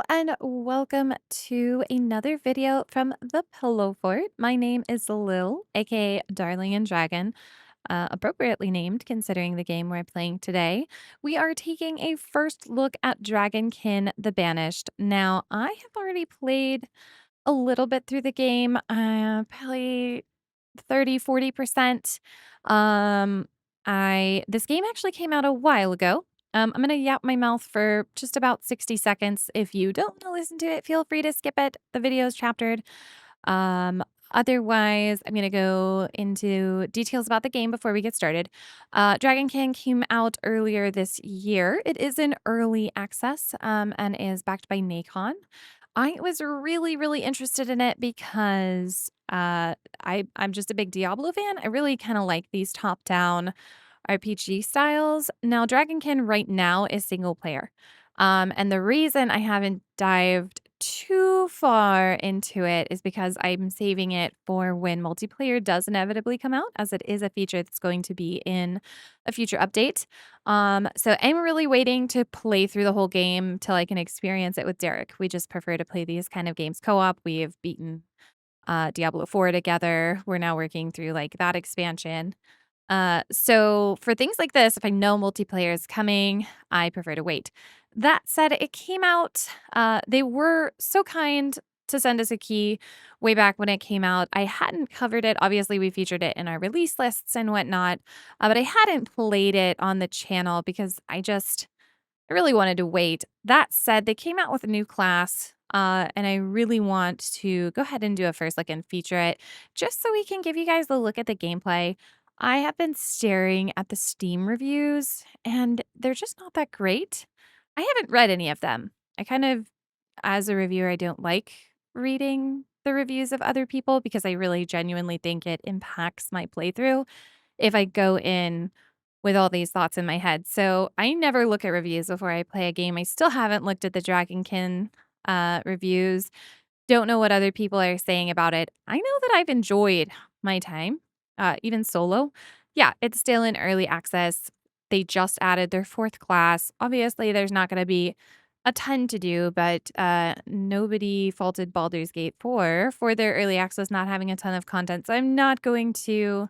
and welcome to another video from the Pillow Fort. My name is Lil, aka Darling and Dragon, appropriately named considering the game we're playing today. We are taking a first look at Dragonkin the Banished. Now, I have already played a little bit through the game, probably 30–40%. Um, this game actually came out a while ago. I'm gonna yap my mouth for just about 60 seconds. If you don't want to listen to it, feel free to skip it. The video is chaptered. Um, Otherwise, I'm gonna go into details about the game before we get started. Dragonkin came out earlier this year. It is in early access, and is backed by Recon. I was really interested in it because I'm just a big Diablo fan. I really kind of like these top-down RPG styles. Now, Dragonkin right now is single player. And the reason I haven't dived too far into it is because I'm saving it for when multiplayer does inevitably come out, as it is a feature that's going to be in a future update. So I'm really waiting to play through the whole game till I can experience it with Derek. We just prefer to play these kind of games co-op. We have beaten Diablo 4 together. We're now working through like that expansion. So for things like this, if I know multiplayer is coming, I prefer to wait. That said, it came out, they were so kind to send us a key way back when it came out. I hadn't covered it. Obviously, we featured it in our release lists and whatnot, but I hadn't played it on the channel because I really wanted to wait. That said, they came out with a new class, and I really want to go ahead and do a first look and feature it just so we can give you guys a look at the gameplay. I have been staring at the Steam reviews, and they're just not that great. I haven't read any of them. As a reviewer, I don't like reading the reviews of other people because I really genuinely think it impacts my playthrough if I go in with all these thoughts in my head. So I never look at reviews before I play a game. I still haven't looked at the Dragonkin reviews. Don't know what other people are saying about it. I know that I've enjoyed my time, even solo. Yeah, it's still in early access. They just added their fourth class. Obviously, there's not going to be a ton to do, but nobody faulted Baldur's Gate 4 for their early access not having a ton of content. So I'm not going to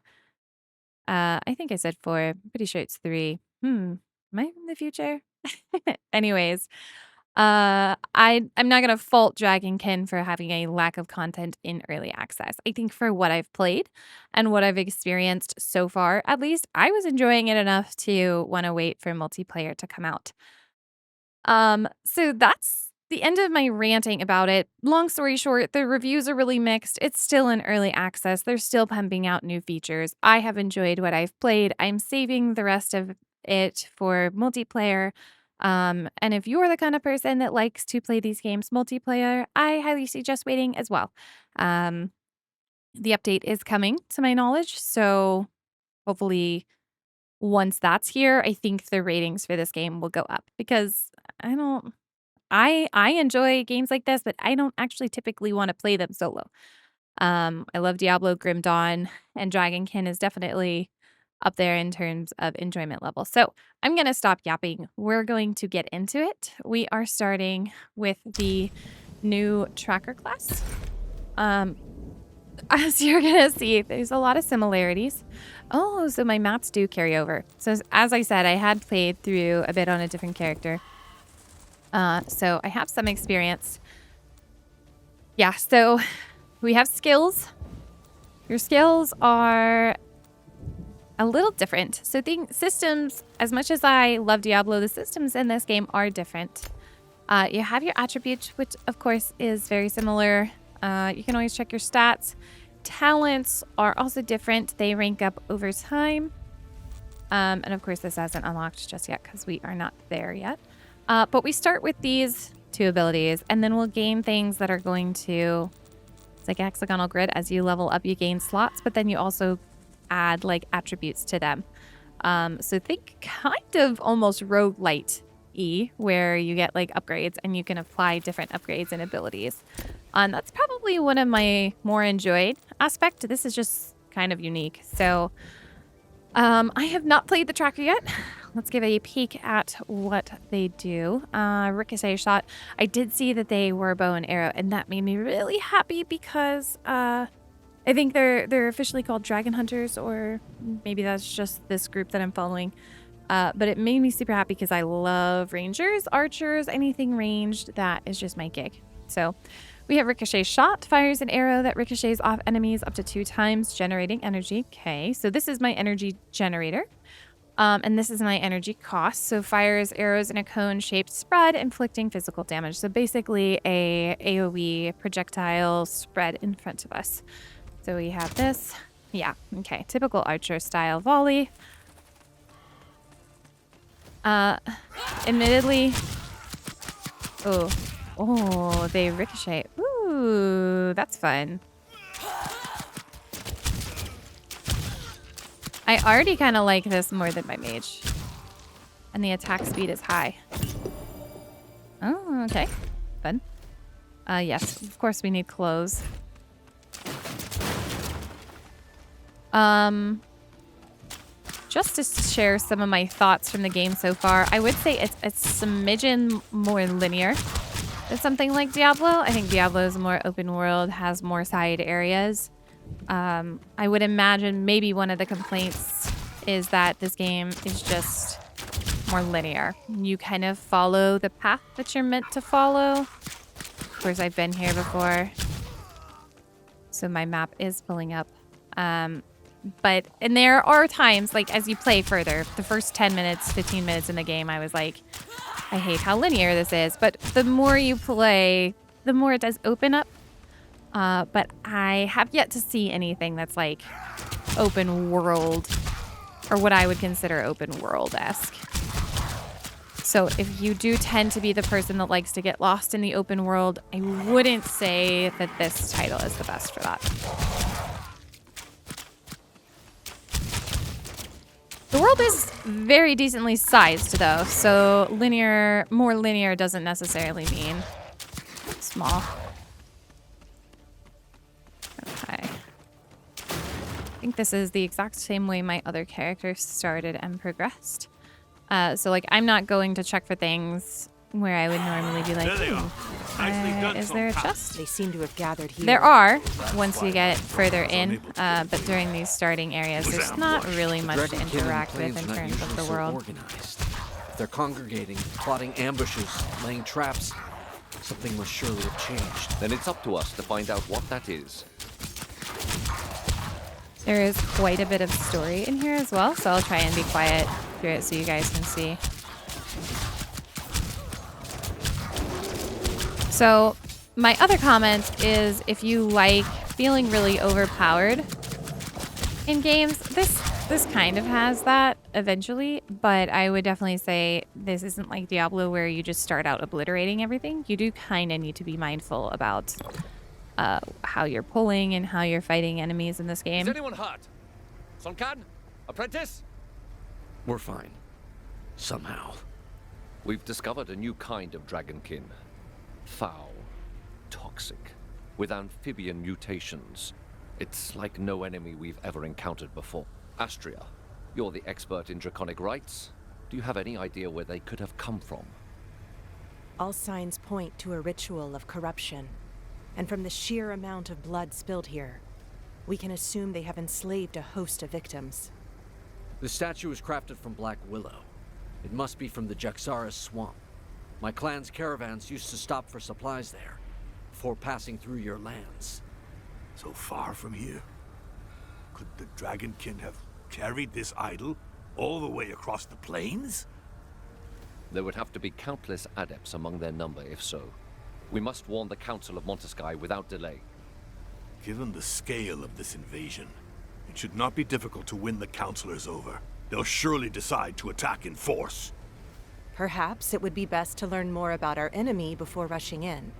I think I said 4. I'm pretty sure it's 3. Am I in the future? Anyways, I'm not gonna fault Dragonkin for having a lack of content in early access. I think for what I've played and what I've experienced so far, at least I was enjoying it enough to wanna wait for multiplayer to come out. So that's the end of my ranting about it. Long story short, the reviews are really mixed. It's still in early access. They're still pumping out new features. I have enjoyed what I've played. I'm saving the rest of it for multiplayer. And if you're the kind of person that likes to play these games multiplayer, I highly suggest waiting as well. Um, the update is coming to my knowledge, so hopefully once that's here, I think the ratings for this game will go up because I don't I enjoy games like this, but I don't actually typically want to play them solo. I love Diablo, Grim Dawn, and Dragonkin is definitely up there in terms of enjoyment level. So I'm going to stop yapping. We're going to get into it. We are starting with the new tracker class. As you're going to see, there's a lot of similarities. Oh, so my maps do carry over. So as I said, I had played through a bit on a different character. So I have some experience. Yeah, so we have skills. Your skills are a little different. So systems, as much as I love Diablo, the systems in this game are different. You have your attributes, which of course is very similar. You can always check your stats. Talents are also different. They rank up over time. And of course, this hasn't unlocked just yet because we are not there yet. But we start with these 2 abilities, and then we'll gain things that are going to, it's like a hexagonal grid. As you level up, you gain slots, but then you also add like attributes to them. So think kind of almost roguelite-y, where you get like upgrades and you can apply different upgrades and abilities. That's probably one of my more enjoyed aspects. This is just kind of unique. So I have not played the tracker yet. Let's give a peek at what they do. Ricochet shot. I did see that they were bow and arrow, and that made me really happy because I think they're officially called dragon hunters, or maybe that's just this group that I'm following. But it made me super happy because I love rangers, archers, anything ranged. That is just my gig. So we have ricochet shot, fires an arrow that ricochets off enemies up to 2 times, generating energy. Okay, so this is my energy generator. And this is my energy cost. So fires arrows in a cone-shaped spread, inflicting physical damage. So basically a AoE projectile spread in front of us. So we have this. Yeah, okay. Typical archer style volley. Admittedly... Oh, they ricochet. Ooh, that's fun. I already kind of like this more than my mage. And the attack speed is high. Oh, okay. Fun. Yes, of course we need clothes. Just to share some of my thoughts from the game so far, I would say it's a smidgen more linear than something like Diablo. I think Diablo is more open world, has more side areas. I would imagine maybe one of the complaints is that this game is just more linear. You kind of follow the path that you're meant to follow. Of course, I've been here before, so my map is pulling up. And there are times, like, as you play further, the first 10 minutes, 15 minutes in the game, I was like, I hate how linear this is. But the more you play, the more it does open up. But I have yet to see anything that's, like, open world, or what I would consider open world-esque. So if you do tend to be the person that likes to get lost in the open world, I wouldn't say that this title is the best for that. The world is very decently sized, though, so more linear doesn't necessarily mean small. Okay. I think this is the exact same way my other character started and progressed. So, like, I'm not going to check for things where I would normally be like, is there a chest? They seem to have gathered here. There are, once you get further in, but during these starting areas, there's not really much to interact with in terms of the world. Organized. If they're congregating, plotting ambushes, laying traps, something must surely have changed. Then it's up to us to find out what that is. There is quite a bit of story in here as well, so I'll try and be quiet through it so you guys can see. So my other comment is, if you like feeling really overpowered in games, this kind of has that eventually, but I would definitely say this isn't like Diablo where you just start out obliterating everything. You do kind of need to be mindful about how you're pulling and how you're fighting enemies in this game. Is anyone hurt? Sonkan? Apprentice? We're fine. Somehow. We've discovered a new kind of Dragonkin. Foul, toxic, with amphibian mutations. It's like no enemy we've ever encountered before. Astria, you're the expert in draconic rites. Do you have any idea where they could have come from? All signs point to a ritual of corruption. And from the sheer amount of blood spilled here, we can assume they have enslaved a host of victims. The statue was crafted from black willow. It must be from the Jaxaris swamp. My clan's caravans used to stop for supplies there, before passing through your lands. So far from here? Could the Dragonkin have carried this idol all the way across the plains? There would have to be countless adepts among their number if so. We must warn the Council of Montesquieu without delay. Given the scale of this invasion, it should not be difficult to win the Councilors over. They'll surely decide to attack in force. Perhaps it would be best to learn more about our enemy before rushing in.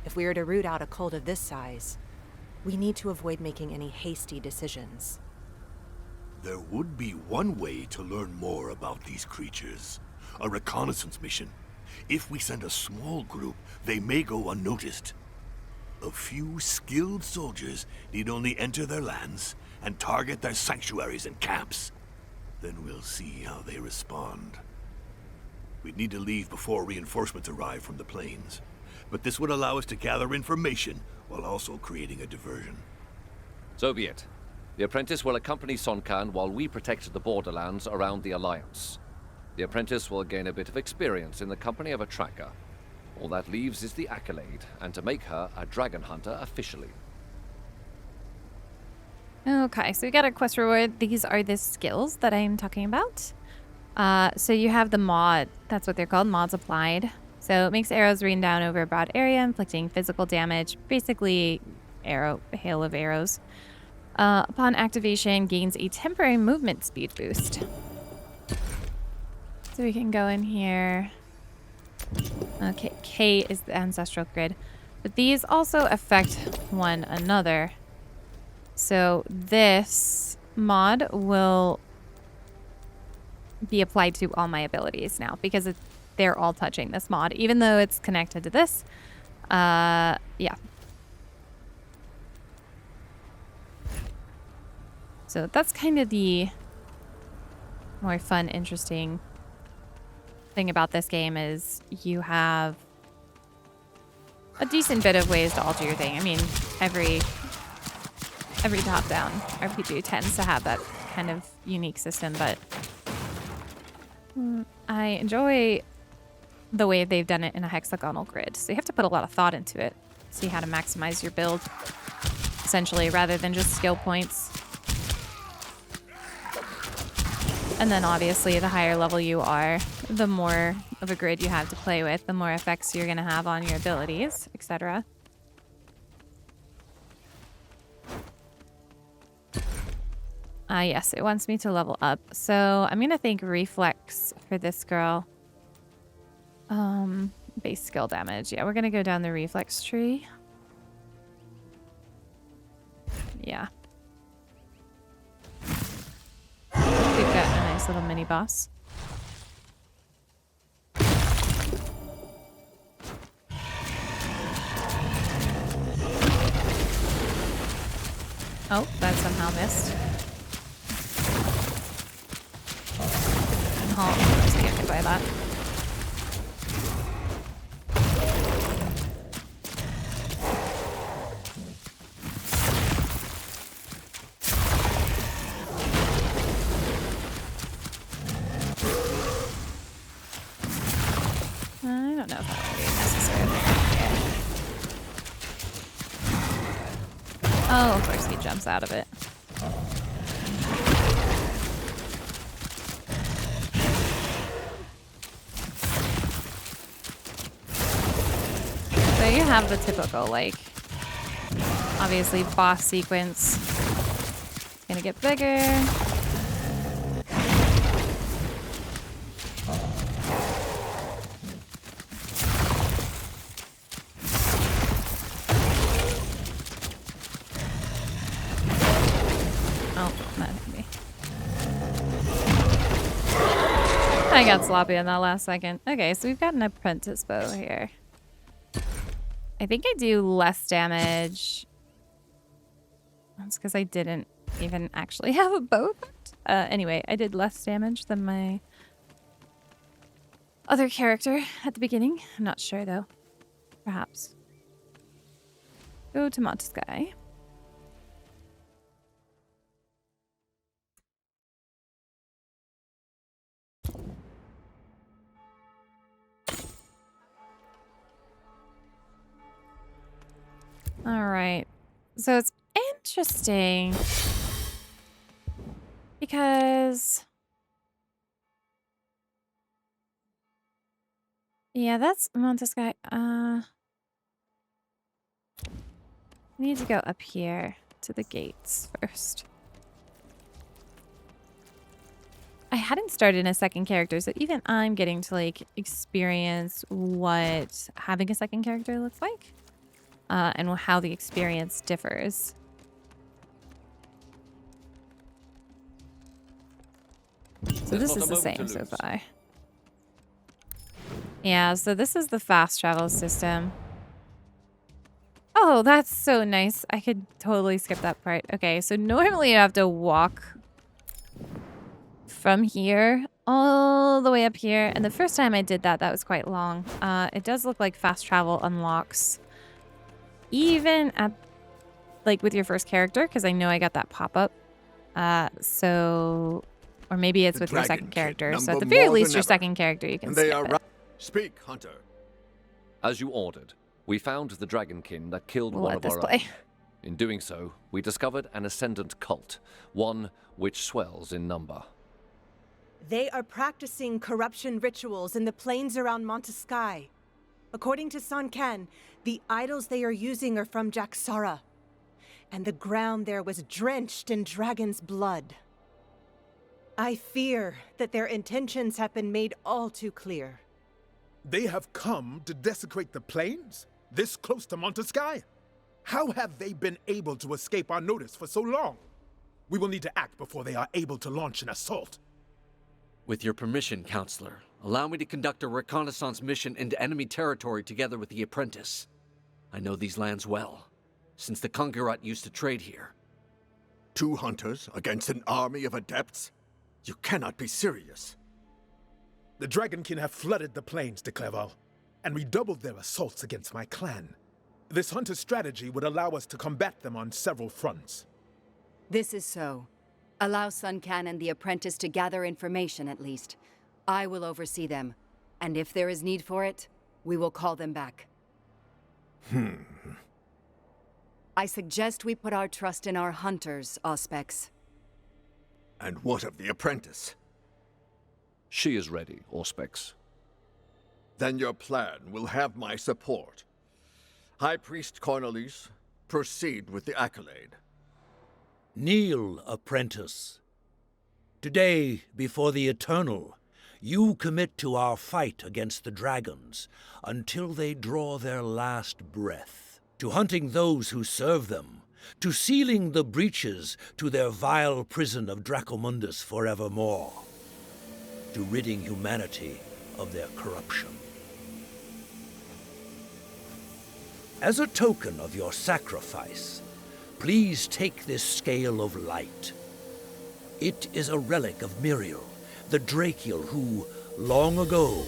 If we are to root out a cult of this size, we need to avoid making any hasty decisions. There would be one way to learn more about these creatures. A reconnaissance mission. If we send a small group, they may go unnoticed. A few skilled soldiers need only enter their lands and target their sanctuaries and camps. Then we'll see how they respond. We'd need to leave before reinforcements arrive from the plains. But this would allow us to gather information while also creating a diversion. So be it. The apprentice will accompany Sonkan while we protect the borderlands around the Alliance. The apprentice will gain a bit of experience in the company of a tracker. All that leaves is the accolade, and to make her a dragon hunter officially. Okay, so we got our quest reward. These are the skills that I'm talking about. So you have the mod. That's what they're called, mods applied. So it makes arrows rain down over a broad area, inflicting physical damage. Basically, hail of arrows. Upon activation, gains a temporary movement speed boost. So we can go in here. Okay, K is the ancestral grid. But these also affect one another. So this mod will be applied to all my abilities now because they're all touching this mod, even though it's connected to this. Yeah. So that's kind of the more fun, interesting thing about this game is you have a decent bit of ways to alter your thing. I mean, every top-down RPG tends to have that kind of unique system, but I enjoy the way they've done it in a hexagonal grid. So you have to put a lot of thought into it. See how to maximize your build, essentially, rather than just skill points. And then obviously the higher level you are, the more of a grid you have to play with, the more effects you're going to have on your abilities, etc. Yes, it wants me to level up. So I'm going to think reflex for this girl. Base skill damage. Yeah, we're going to go down the reflex tree. Yeah. We've got a nice little mini boss. Oh, that somehow missed. Oh, I was getting hit by that. I don't know if that would be necessary. Oh, of course he jumps out of it. So you have the typical, like, obviously boss sequence. It's gonna get bigger. I got sloppy in that last second. Okay, so we've got an apprentice bow here. I think I do less damage. That's because I didn't even actually have a bow. Anyway, I did less damage than my other character at the beginning. I'm not sure though. Perhaps. Go to Montesky. All right. So it's interesting because yeah, that's Montesky. I need to go up here to the gates first. I hadn't started a second character, so even I'm getting to like experience what having a second character looks like. And how the experience differs. So this is the same so far. Yeah, so this is the fast travel system. Oh, that's so nice. I could totally skip that part. Okay, so normally you have to walk from here all the way up here. And the first time I did that, that was quite long. It does look like fast travel unlocks even at, like, with your first character, because I know I got that pop-up. Or maybe it's with your second character. So at the very least, your second character, you can skip it. Speak, Hunter. As you ordered, we found the Dragonkin that killed We'll one let of this our play. own. In doing so, we discovered an ascendant cult, one which swells in number. They are practicing corruption rituals in the plains around Montesky. According to Sankan, the idols they are using are from Jaxara, and the ground there was drenched in dragon's blood. I fear that their intentions have been made all too clear. They have come to desecrate the plains? This close to Montesky? How have they been able to escape our notice for so long? We will need to act before they are able to launch an assault. With your permission, Counselor, allow me to conduct a reconnaissance mission into enemy territory together with the apprentice. I know these lands well, since the Kongirat used to trade here. 2 hunters against an army of adepts? You cannot be serious. The Dragonkin have flooded the plains de Clerval, and redoubled their assaults against my clan. This hunter strategy would allow us to combat them on several fronts. This is so. Allow Sankan and the apprentice to gather information at least. I will oversee them, and if there is need for it, we will call them back. I suggest we put our trust in our hunters, Auspex. And what of the apprentice? She is ready, Auspex. Then your plan will have my support. High Priest Cornelis, proceed with the accolade. Kneel, apprentice. Today, before the Eternal, you commit to our fight against the dragons until they draw their last breath, to hunting those who serve them, to sealing the breaches to their vile prison of Dracomundus forevermore, to ridding humanity of their corruption. As a token of your sacrifice, please take this scale of light. It is a relic of Miriel, the Drakiel who, long ago,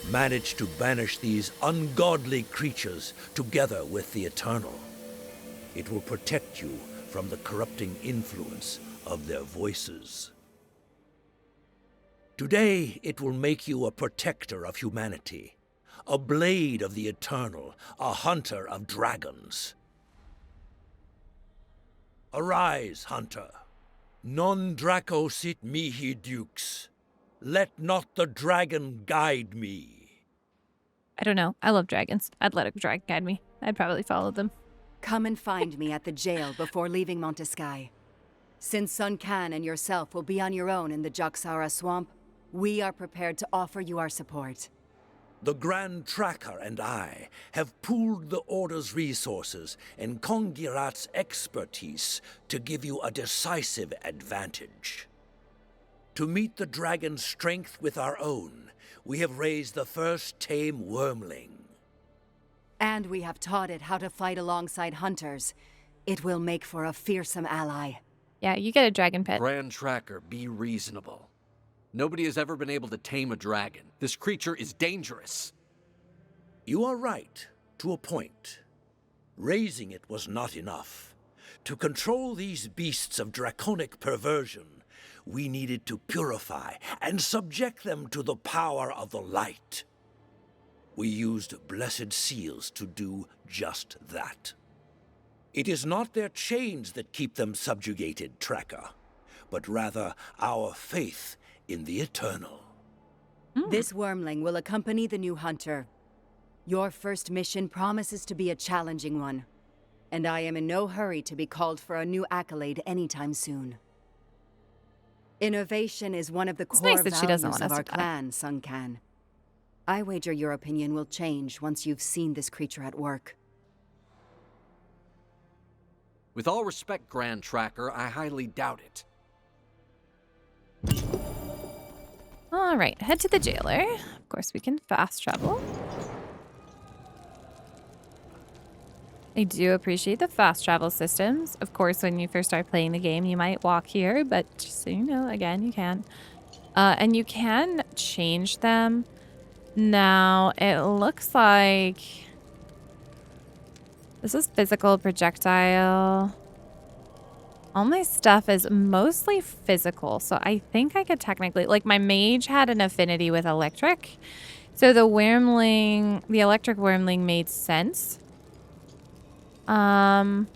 managed to banish these ungodly creatures together with the Eternal. It will protect you from the corrupting influence of their voices. Today, it will make you a protector of humanity, a blade of the Eternal, a hunter of dragons. Arise, hunter. Non Draco sit mihi dukes. Let not the dragon guide me. I don't know. I love dragons. I'd let a dragon guide me. I'd probably follow them. Come and find me at the jail before leaving Montesky. Since Sankan and yourself will be on your own in the Jaxara swamp, we are prepared to offer you our support. The Grand Tracker and I have pooled the Order's resources and Kongirat's expertise to give you a decisive advantage. To meet the dragon's strength with our own, we have raised the first tame Wyrmling. And we have taught it how to fight alongside hunters. It will make for a fearsome ally. Yeah, you get a dragon pet. Grand Tracker, be reasonable. Nobody has ever been able to tame a dragon. This creature is dangerous. You are right, to a point. Raising it was not enough. To control these beasts of draconic perversion, we needed to purify and subject them to the power of the light. We used blessed seals to do just that. It is not their chains that keep them subjugated, Tracker, but rather our faith in the Eternal. This Wyrmling will accompany the new hunter. Your first mission promises to be a challenging one, and I am in no hurry to be called for a new accolade anytime soon. Innovation is one of the core nice that she doesn't values want of us our to die. clan, Sankan. I wager your opinion will change once you've seen this creature at work. With all respect, Grand Tracker, I highly doubt it. All right, head to the jailer. Of course, we can fast travel. I do appreciate the fast travel systems. Of course, when you first start playing the game, you might walk here, but just so you know, again, you can. And you can change them. Now, it looks like this is physical projectile. All my stuff is mostly physical, so I think I could technically, like my mage had an affinity with electric. So the Wyrmling, the electric Wyrmling made sense. I'm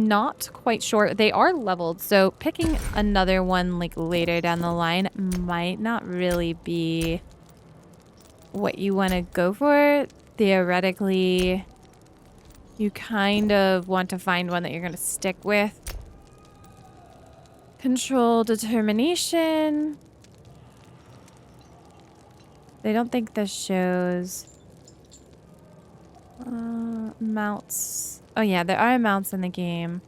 not quite sure. They are leveled, so picking another one like later down the line might not really be what you want to go for. Theoretically, you kind of want to find one that you're going to stick with. Control determination. I don't think this shows mounts. Oh yeah, there are mounts in the game.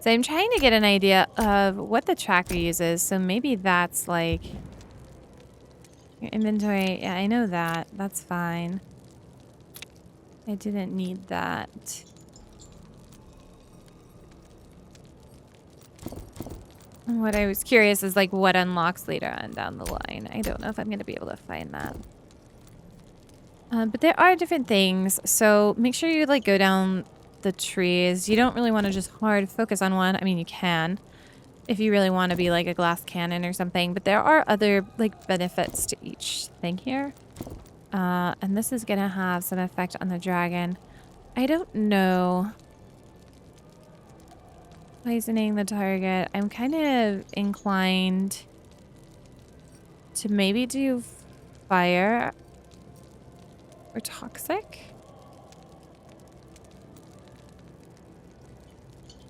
So I'm trying to get an idea of what the tracker uses. So maybe that's like your inventory. Yeah, I know that. That's fine. I didn't need that. What I was curious is like what unlocks later on down the line. I don't know if I'm going to be able to find that. But there are different things. So make sure you like go down the trees. You don't really want to just hard focus on one. I mean, you can if you really want to be like a glass cannon or something. But there are other like benefits to each thing here. And this is going to have some effect on the dragon. I don't know. Poisoning the target. I'm kind of inclined to maybe do fire or toxic.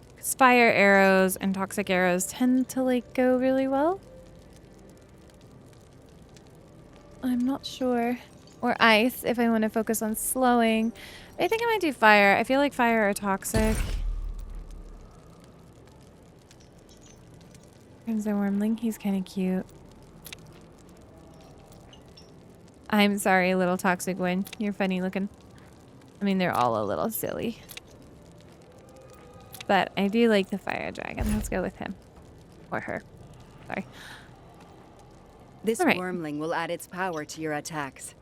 Because fire arrows and toxic arrows tend to like go really well. I'm not sure. Or ice if I want to focus on slowing. I think I might do fire. I feel like fire or toxic. There's a Wyrmling. He's kind of cute. I'm sorry, little toxic one. You're funny looking. I mean, they're all a little silly. But I do like the fire dragon. Let's go with him. Or her. Sorry. This Wyrmling will add its power to your attacks.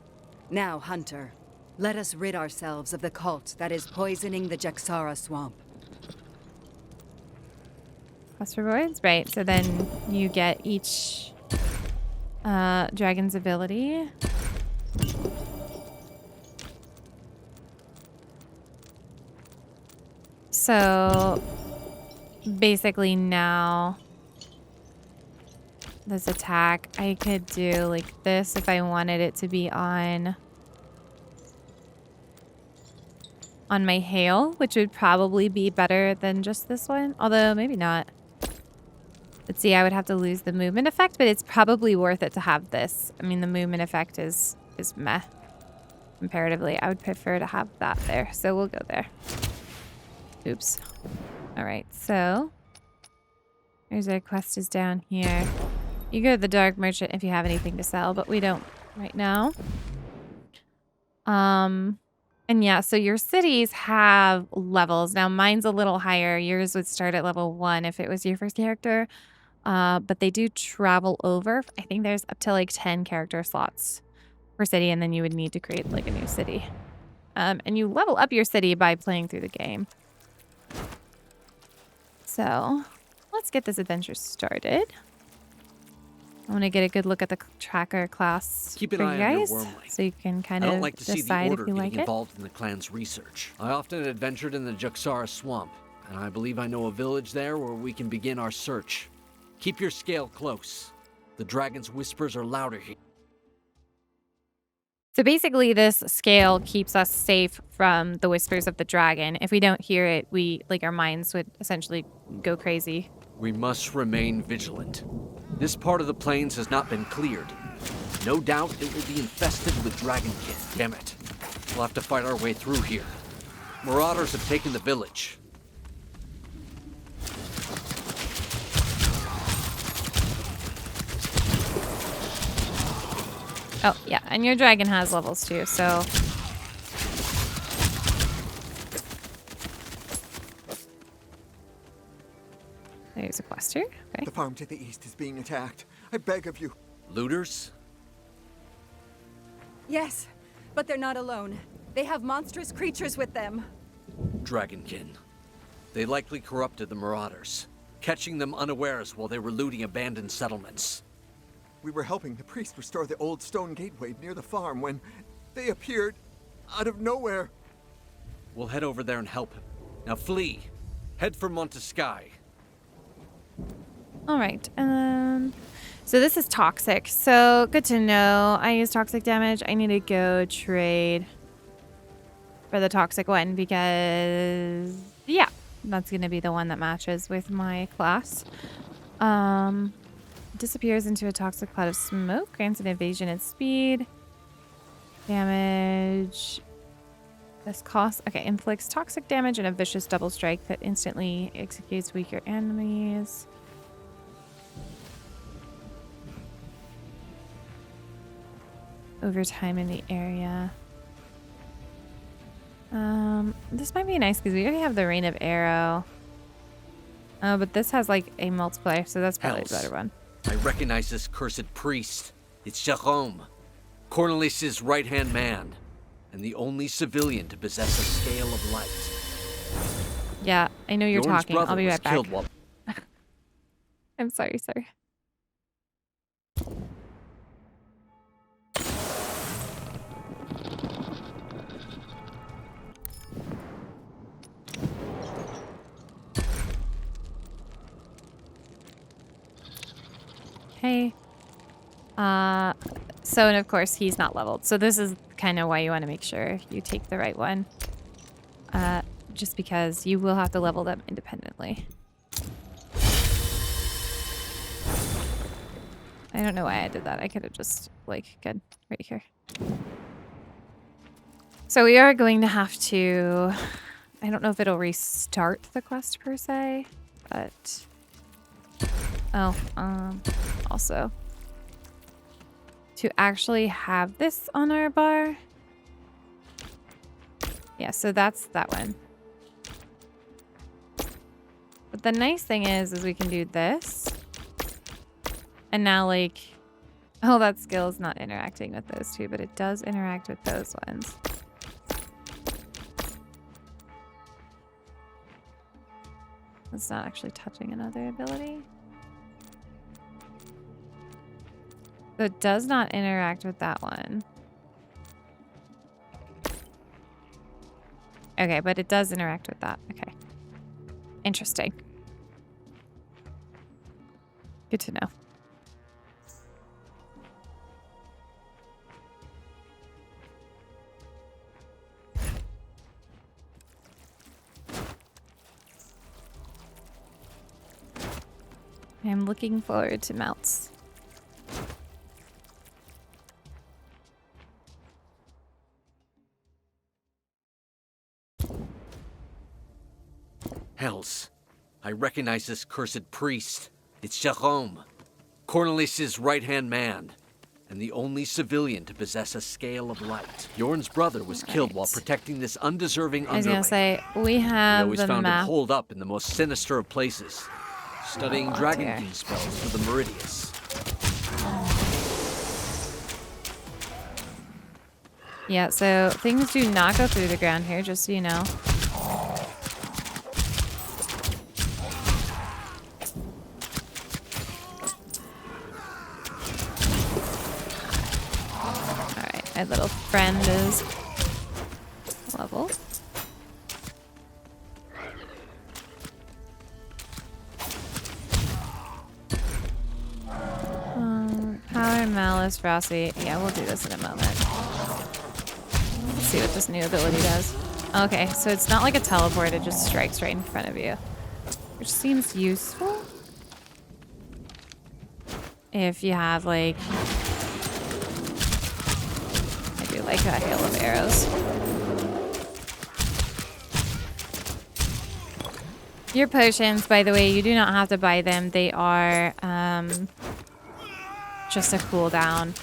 Now, Hunter, let us rid ourselves of the cult that is poisoning the Jaxara swamp. Plus rewards? Right, so then you get each dragon's ability. So basically now this attack, I could do like this if I wanted it to be on my hail, which would probably be better than just this one, although maybe not. Let's see, I would have to lose the movement effect, but it's probably worth it to have this. I mean, the movement effect is meh. Comparatively, I would prefer to have that there, so we'll go there. Oops. All right, so there's our quest is down here. You go to the Dark Merchant if you have anything to sell, but we don't right now. And yeah, so your cities have levels. Now, mine's a little higher. Yours would start at level 1 if it was your first character. But they do travel over. I think there's up to like 10 character slots per city, and then you would need to create like a new city. And you level up your city by playing through the game. So let's get this adventure started. I want to get a good look at the tracker class Keep an for eye you on your guys, Wyrmling. so you can kind I of don't like to see the decide Order if you getting like it. involved in the clan's research. I often adventured in the Jaxara swamp, and I believe I know a village there where we can begin our search. Keep your scale close. The dragon's whispers are louder here. So basically, this scale keeps us safe from the whispers of the dragon. If we don't hear it, our minds would essentially go crazy. We must remain vigilant. This part of the plains has not been cleared. No doubt it will be infested with Dragonkin. Damn it. We'll have to fight our way through here. Marauders have taken the village. Oh, yeah, and your dragon has levels too, so... there's a quest here. Okay. The farm to the east is being attacked. I beg of you. Looters? Yes, but they're not alone. They have monstrous creatures with them. Dragonkin. They likely corrupted the Marauders, catching them unawares while they were looting abandoned settlements. We were helping the priest restore the old stone gateway near the farm when they appeared out of nowhere. We'll head over there and help him. Now flee. Head for Montesky. All right. So this is toxic. So good to know. I use toxic damage. I need to go trade for the toxic one because, yeah, that's going to be the one that matches with my class. Disappears into a toxic cloud of smoke. Grants an evasion and speed. Damage. This cost. Okay, inflicts toxic damage and a vicious double strike that instantly executes weaker enemies. Over time in the area. This might be nice because we already have the Rain of Arrow. Oh, but this has like a multiplier, so that's probably a better one. I recognize this cursed priest. It's Jerome, Cornelis's right-hand man, and the only civilian to possess a scale of light. Yeah, I know you're Yorn's talking. I'll be brother right was back. killed while I'm sorry, sir. Hey. So, and of course, he's not leveled. So this is kind of why you want to make sure you take the right one. Just because you will have to level them independently. I don't know why I did that. I could have just, like, good, right here. So we are going to have to... I don't know if it'll restart the quest per se, but... Oh, also... To actually have this on our bar... Yeah, so that's that one. But the nice thing is we can do this. And now, like... Oh, that skill is not interacting with those two, but it does interact with those ones. It's not actually touching another ability. So it does not interact with that one. Okay, but it does interact with that. Okay. Interesting. Good to know. I'm looking forward to mounts. Hells. I recognize this cursed priest. It's Jerome, Cornelis's right-hand man, and the only civilian to possess a scale of light. Yorn's brother was killed while protecting this undeserving underling. I was gonna say, we have always the found map. him holed up in the most sinister of places, studying Dragonkin spells for the Meridius. Yeah, so things do not go through the ground here, just so you know. Alright, my little friend is level. Power, Malice, Ferocity. Yeah, we'll do this in a moment. Let's see what this new ability does. Okay, so it's not like a teleport, it just strikes right in front of you. Which seems useful. If you have, like... I do like a hail of arrows. Your potions, by the way, you do not have to buy them. They are, just a cooldown.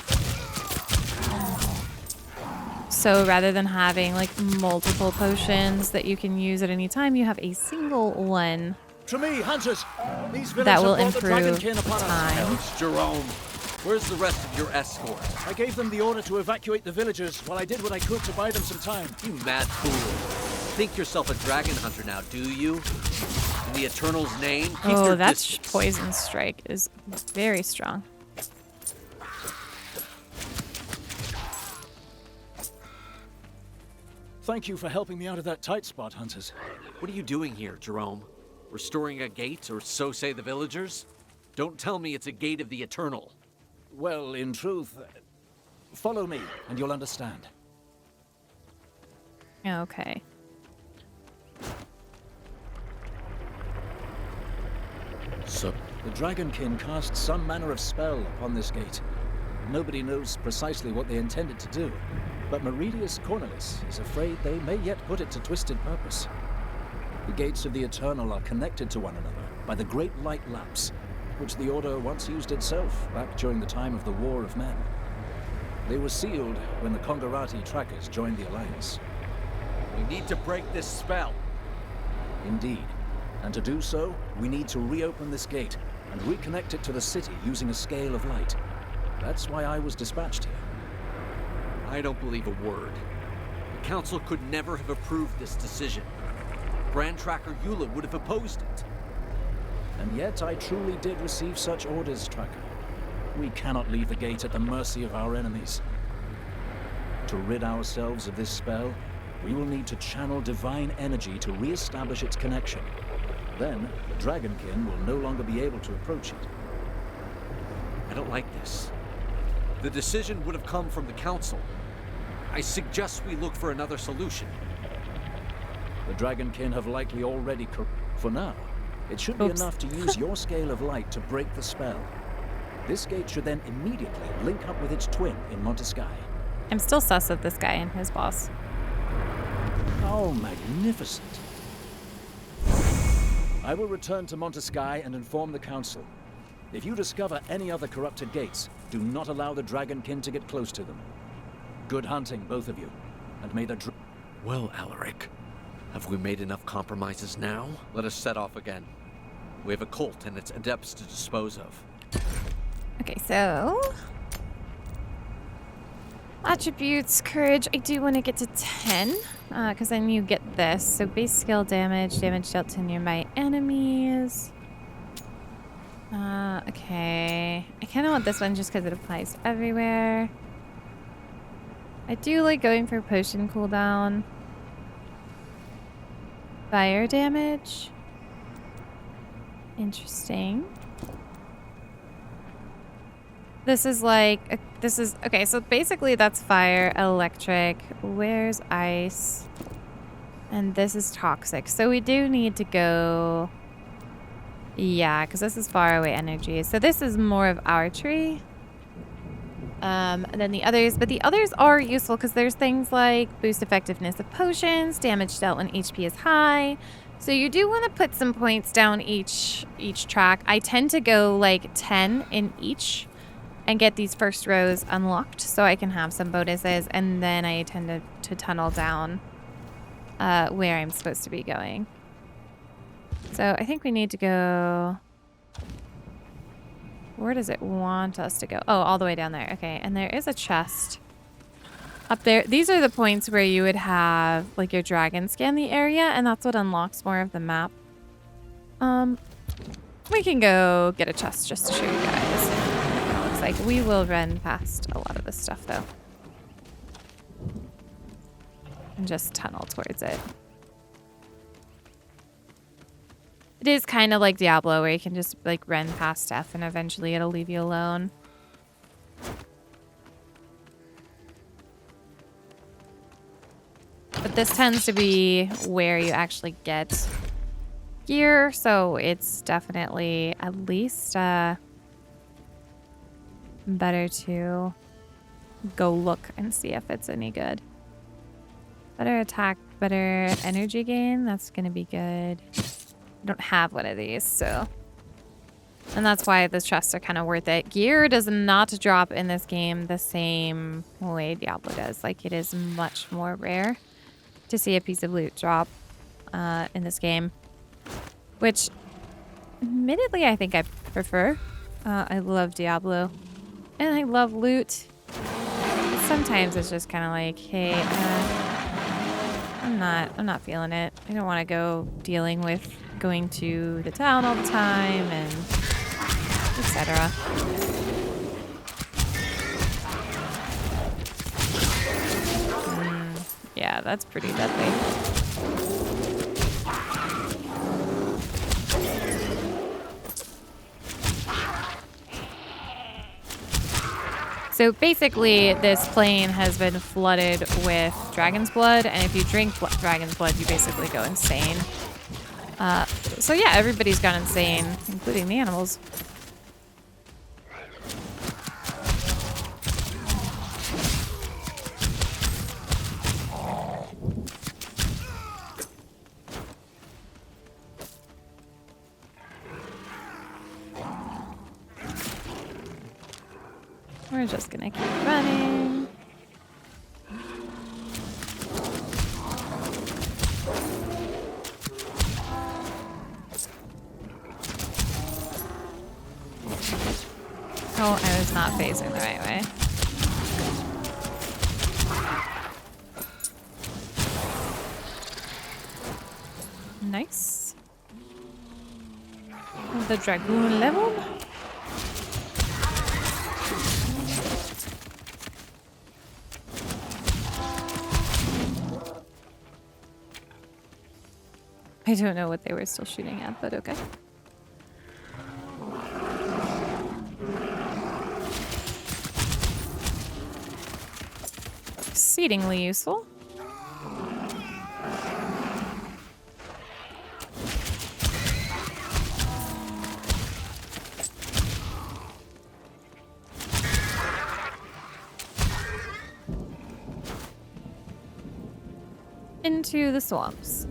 So rather than having like multiple potions that you can use at any time, you have a single one To me, hunters! These that villains will have brought the improve Dragonkin upon us. time. It's Jerome. Where's the rest of your escort? I gave them the order to evacuate the villagers while I did what I could to buy them some time. You mad fool. Think yourself a dragon hunter now, do you? In the Eternal's name, keep Oh, your that distance. poison strike is very strong. Thank you for helping me out of that tight spot, hunters. What are you doing here, Jerome? Restoring a gate, or so say the villagers? Don't tell me it's a gate of the Eternal. Well, in truth, follow me and you'll understand. Okay. So, The Dragonkin cast some manner of spell upon this gate. Nobody knows precisely what they intended to do, but Meridius Cornelis is afraid they may yet put it to twisted purpose. The gates of the Eternal are connected to one another by the Great Light Lapse, which the Order once used itself back during the time of the War of Men. They were sealed when the Kongarati trackers joined the Alliance. we need to break this spell. Indeed. And to do so, we need to reopen this gate and reconnect it to the city using a scale of light. That's why I was dispatched here. I don't believe a word. The Council could never have approved this decision. Brand Tracker Eula would have opposed it. And yet I truly did receive such orders, Tracker. We cannot leave the gate at the mercy of our enemies. To rid ourselves of this spell, we will need to channel divine energy to re-establish its connection. Then, the Dragonkin will no longer be able to approach it. I don't like this. The decision would have come from the Council. I suggest we look for another solution. The Dragonkin have likely already For now, it should be enough to use your scale of light to break the spell. This gate should then immediately link up with its twin in Montesky. I'm still sus of this guy and his boss. How magnificent. I will return to Montesky and inform the Council. If you discover any other corrupted gates, do not allow the Dragonkin to get close to them. Good hunting, both of you. And may the Well, Alaric, have we made enough compromises now? Let us set off again. We have a cult and its adepts to dispose of. Okay, so attributes, courage. I do want to get to 10, because then you get this. So base skill damage, damage dealt to nearby enemies. Okay. I kind of want this one just because it applies everywhere. I do like going for potion cooldown. Fire damage. Interesting. This is like, okay, so basically that's fire, electric, where's ice? And this is toxic. So we do need to go, yeah, because this is far away energy. So this is more of our tree. Than the others, but the others are useful because there's things like boost effectiveness of potions, damage dealt when HP is high. So you do want to put some points down each track. I tend to go like 10 in each and get these first rows unlocked so I can have some bonuses, and then I tend to tunnel down where I'm supposed to be going. So I think we need to go... Where does it want us to go? Oh, all the way down there. Okay, and there is a chest up there. These are the points where you would have like your dragon scan the area, and that's what unlocks more of the map. We can go get a chest just to show you guys. It looks like we will run past a lot of this stuff though. And just tunnel towards it. It is kind of like Diablo, where you can just like run past stuff and eventually it'll leave you alone. But this tends to be where you actually get gear, so it's definitely at least better to go look and see if it's any good. Better attack, better energy gain, that's gonna be good. I don't have one of these, so. And that's why the chests are kind of worth it. Gear does not drop in this game the same way Diablo does. Like, it is much more rare to see a piece of loot drop in this game. Which admittedly, I think I prefer. I love Diablo. And I love loot. Sometimes it's just kind of like, hey, I'm not feeling it. I don't want to go dealing with going to the town all the time and etc. Yeah, that's pretty deadly. So basically, this plane has been flooded with dragon's blood, and if you drink dragon's blood, you basically go insane. So yeah, everybody's gone insane, including the animals. We're just gonna keep running. Oh, I was not facing the right way. Nice. The dragoon level. I don't know what they were still shooting at, but okay. Exceedingly useful. Into the swamps.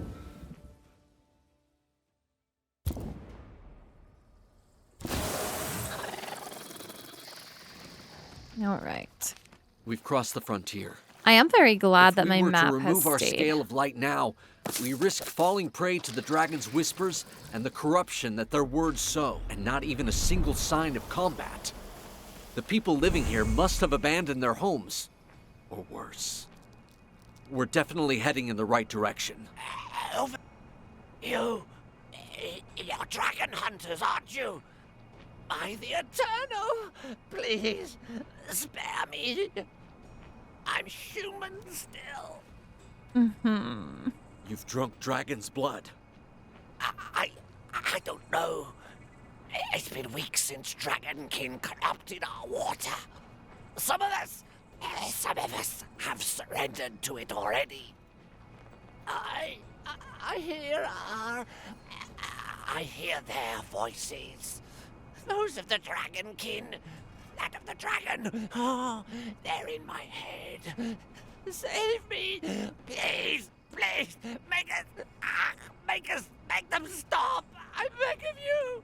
All right. We've crossed the frontier. I am very glad that If my we were map to remove has our stayed. scale of light now, we risk falling prey to the dragon's whispers and the corruption that their words sow, and not even a single sign of combat. The people living here must have abandoned their homes, or worse. We're definitely heading in the right direction. You're dragon hunters, aren't you? By the Eternal, please spare me. I'm human still. Mm-hmm. You've drunk dragon's blood. I don't know. It's been weeks since Dragonkin corrupted our water. Some of us have surrendered to it already. I hear their voices. Those of the Dragonkin. That of the dragon. Oh, they're in my head. Save me. Please, please. Make them stop. I beg of you.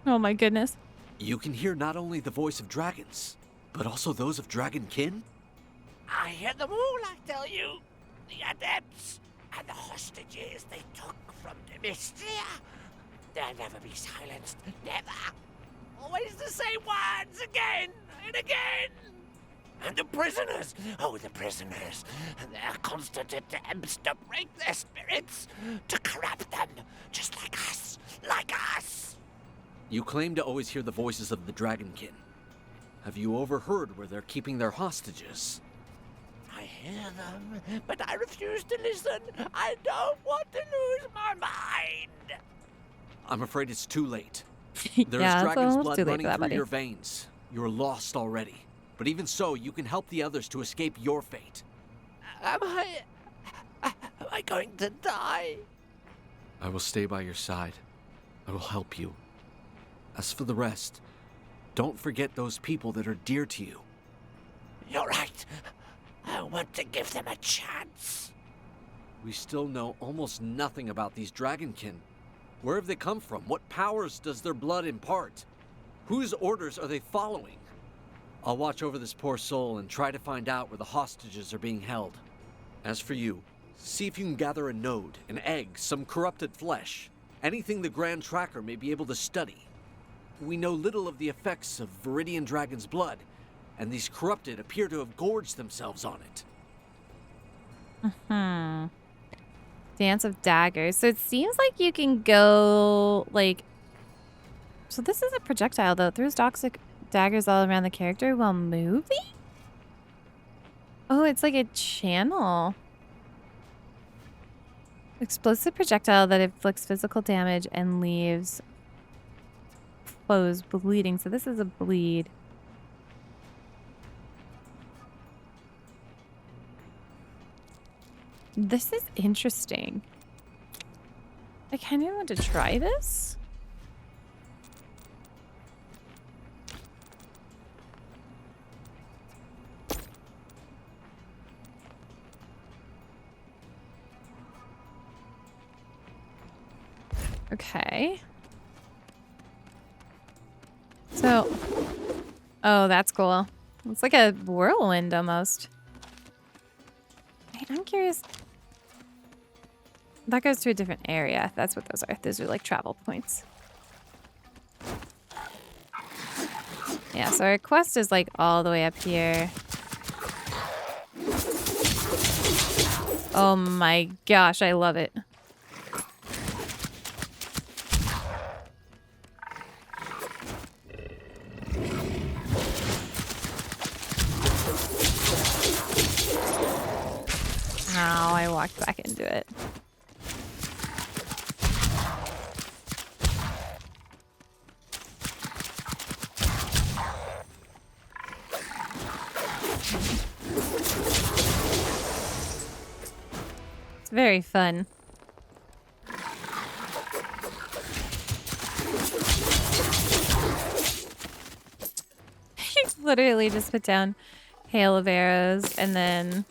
Oh my goodness. You can hear not only the voice of dragons, but also those of Dragonkin? I hear them all, I tell you. The adepts and the hostages they took from Domistria. They'll never be silenced. Never. Always the same words again and again. And the prisoners. Oh, the prisoners. Their constant attempts to break their spirits. To corrupt them. Just like us. Like us. You claim to always hear the voices of the Dragonkin. Have you overheard where they're keeping their hostages? I hear them, but I refuse to listen. I don't want to lose my mind. I'm afraid it's too late. Yeah, There's it's dragon's almost blood too late running for that, through buddy. your veins. You're lost already. But even so, you can help the others to escape your fate. Am I going to die? I will stay by your side. I will help you. As for the rest, don't forget those people that are dear to you. You're right. I want to give them a chance. We still know almost nothing about these Dragonkin. Where have they come from? What powers does their blood impart? Whose orders are they following? I'll watch over this poor soul and try to find out where the hostages are being held. As for you, see if you can gather a node, an egg, some corrupted flesh. anything the Grand Tracker may be able to study. We know little of the effects of Viridian Dragon's blood, and these corrupted appear to have gorged themselves on it. Dance of Daggers. So it seems like you can go, like... So this is a projectile, though. It throws toxic daggers all around the character while moving? Oh, it's like a channel. Explosive projectile that inflicts physical damage and leaves foes bleeding. So this is a bleed. This is interesting. I kind of want to try this. Okay. So, oh, that's cool. It's like a whirlwind almost. I'm curious. That goes to a different area. That's what those are. Those are like travel points. Yeah, so our quest is like all the way up here. Oh my gosh, I love it. Ow, I walked back into it. It's very fun. You literally just put down hail of arrows and then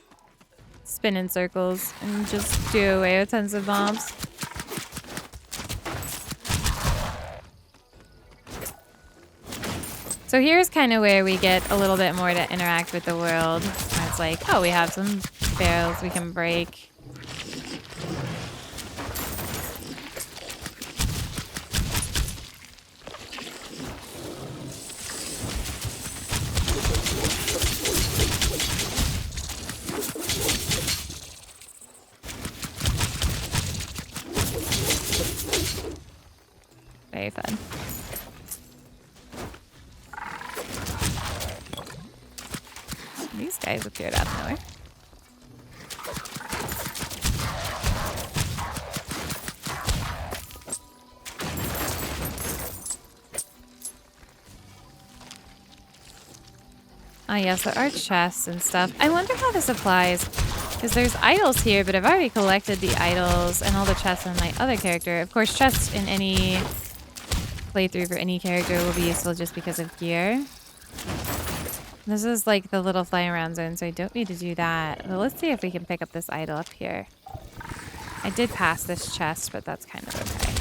spin in circles and just do away with tons of mobs. So here's kind of where we get a little bit more to interact with the world. Where it's like, oh, we have some barrels we can break. Very fun. These guys appeared out of nowhere. Ah, yes, there are chests and stuff. I wonder how this applies. Because there's idols here, but I've already collected the idols and all the chests on my other character. Of course, chests in any playthrough for any character will be useful just because of gear. This is like the little flying around zone, so I don't need to do that. But let's see if we can pick up this idol up here. I did pass this chest, but that's kind of okay.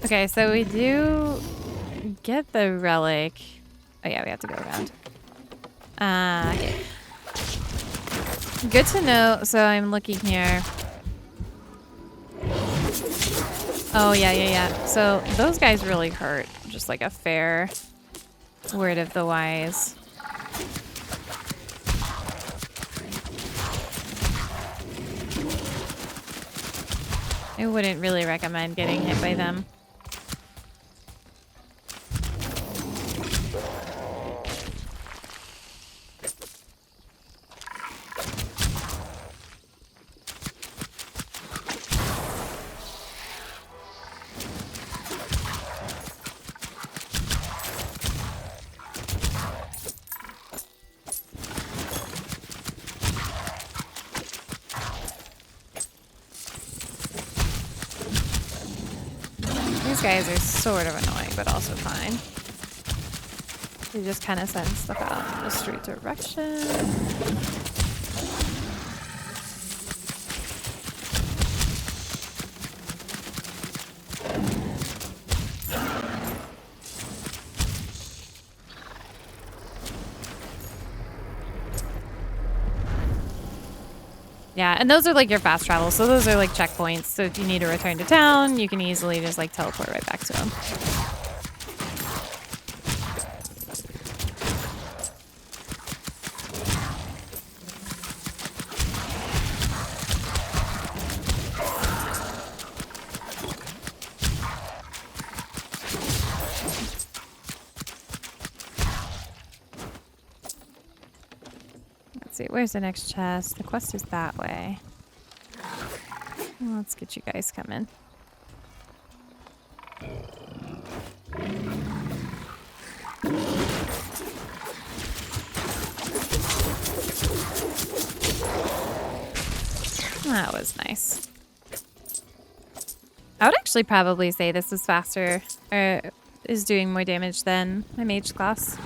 Okay, so we do get the relic. Oh yeah, we have to go around. Okay. Good to know. So I'm looking here. Oh yeah. So those guys really hurt. Just like a fair word of the wise. I wouldn't really recommend getting hit by them. These guys are sort of annoying, but also fine. They just kind of send stuff out in a straight direction. Yeah, and those are like your fast travel, so those are like checkpoints. So if you need to return to town, you can easily just like teleport right back to them. Let's see, where's the next chest? The quest is that way. Well, let's get you guys coming. That was nice. I would actually probably say this is faster, or is doing more damage than my mage class.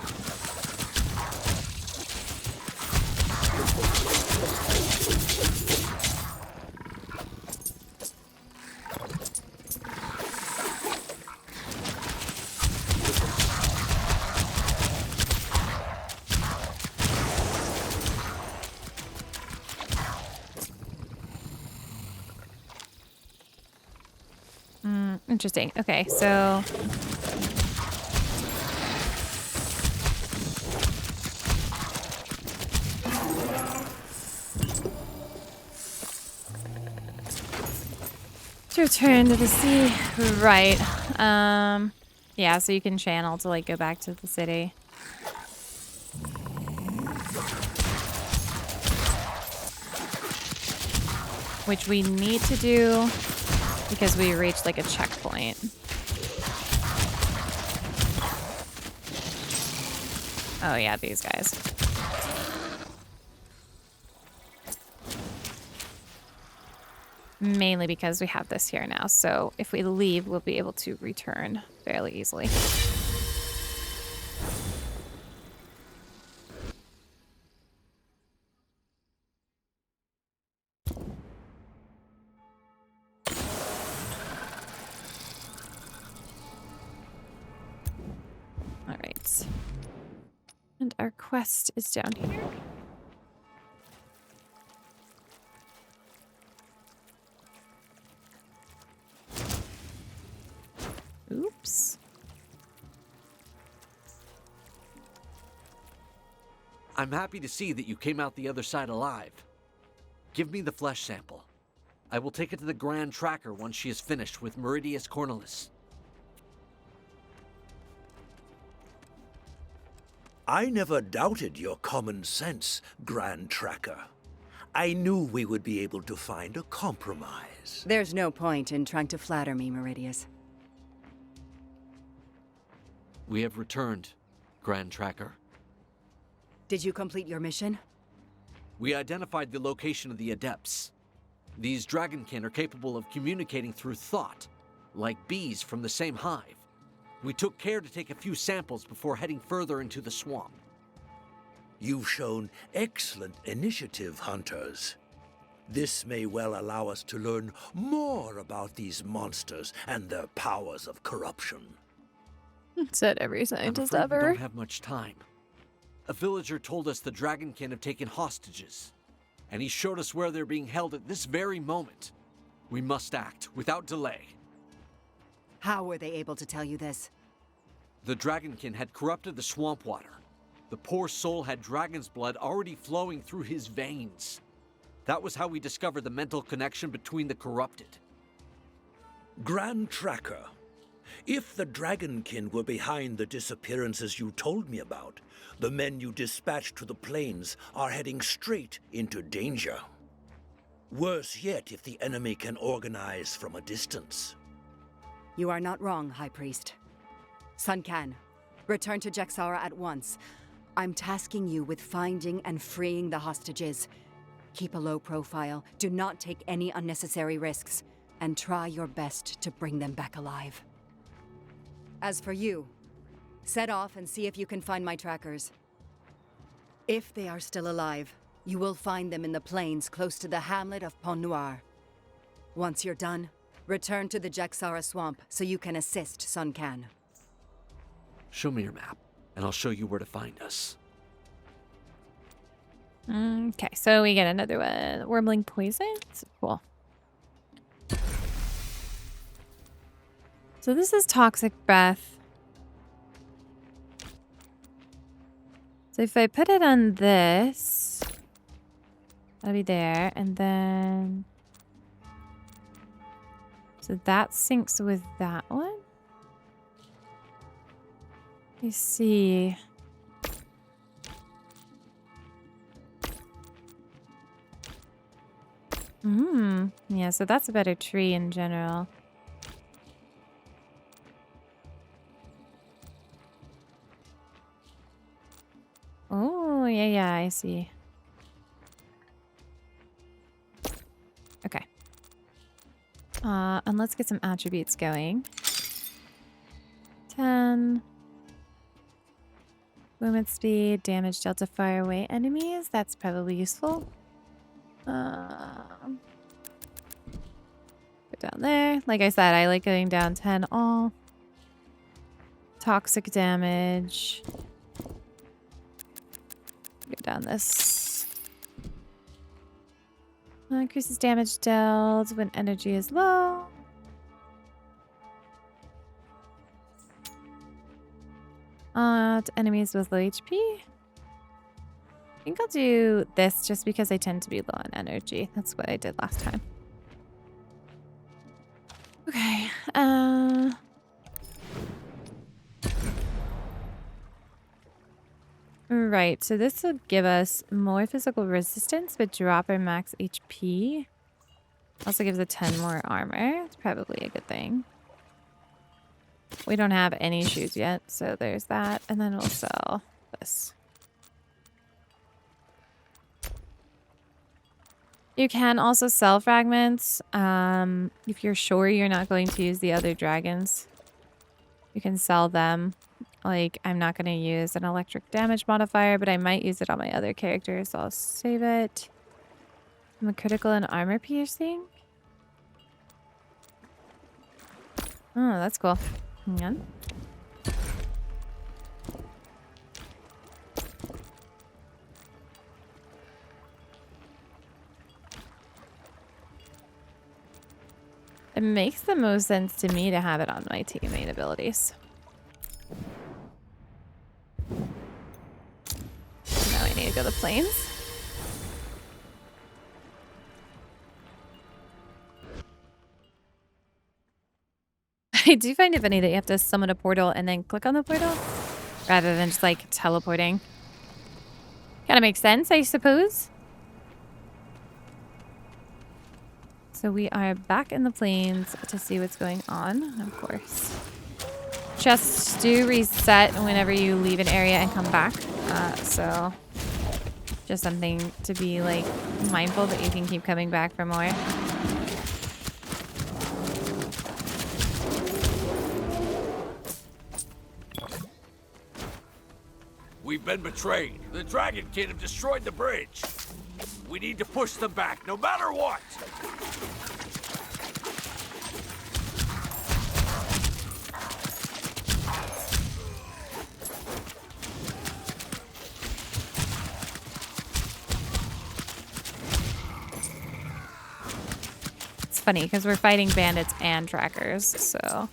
Interesting. Okay, so to return to the sea, right? Yeah, so you can channel to like go back to the city. Which we need to do because we reached like a checkpoint. Oh yeah, these guys. Mainly because we have this here now, so if we leave, we'll be able to return fairly easily. All right. And our quest is down here. Oops. I'm happy to see that you came out the other side alive. Give me the flesh sample. I will take it to the Grand Tracker once she is finished with Meridius Cornelis. I never doubted your common sense, Grand Tracker. I knew we would be able to find a compromise. There's no point in trying to flatter me, Meridius. We have returned, Grand Tracker. Did you complete your mission? We identified the location of the Adepts. These Dragonkin are capable of communicating through thought, like bees from the same hive. We took care to take a few samples before heading further into the swamp. You've shown excellent initiative, hunters. This may well allow us to learn more about these monsters and their powers of corruption. Said every I'm scientist afraid we ever. don't have much time. A villager told us the Dragonkin have taken hostages, and he showed us where they're being held at this very moment. We must act without delay. How were they able to tell you this? The Dragonkin had corrupted the swamp water. The poor soul had dragon's blood already flowing through his veins. That was how we discovered the mental connection between the corrupted. Grand Tracker, if the Dragonkin were behind the disappearances you told me about, the men you dispatched to the plains are heading straight into danger. Worse yet if the enemy can organize from a distance. You are not wrong, High Priest. Sun Can, return to Jaxara at once. I'm tasking you with finding and freeing the hostages. Keep a low profile, do not take any unnecessary risks, and try your best to bring them back alive. As for you, set off and see if you can find my trackers. If they are still alive, you will find them in the plains close to the hamlet of Pont Noir. Once you're done, return to the Jaxara swamp so you can assist Sun Can. Show me your map, and I'll show you where to find us. Okay, so we get another one. Wyrmling poison. Cool. So this is toxic breath. So if I put it on this, that'll be there, and then so that syncs with that one. You see. Yeah, so that's a better tree in general. Oh, yeah, I see. Okay. And let's get some attributes going. 10. Movement speed, damage dealt to far away enemies. That's probably useful. Go down there. Like I said, I like going down 10 all. Toxic damage. Go down this. Increases damage dealt when energy is low. To enemies with low HP. I think I'll do this just because I tend to be low on energy. That's what I did last time. Okay. Right, so this will give us more physical resistance, but drop our max HP. Also gives a 10 more armor. It's probably a good thing. We don't have any shoes yet, so there's that. And then we'll sell this. You can also sell fragments. If you're sure you're not going to use the other dragons, you can sell them. Like, I'm not going to use an electric damage modifier, but I might use it on my other characters, so I'll save it. I'm a critical and armor piercing. Oh, that's cool. Hang on. It makes the most sense to me to have it on my teammate abilities. Now I need to go to the plains. I do find it funny that you have to summon a portal and then click on the portal rather than just like teleporting. Kind of makes sense, I suppose. So we are back in the plains to see what's going on, of course. Chests do reset whenever you leave an area and come back. So just something to be like mindful that you can keep coming back for more. We've been betrayed. The Dragonkin have destroyed the bridge. We need to push them back, no matter what. It's funny because we're fighting bandits and trackers, so...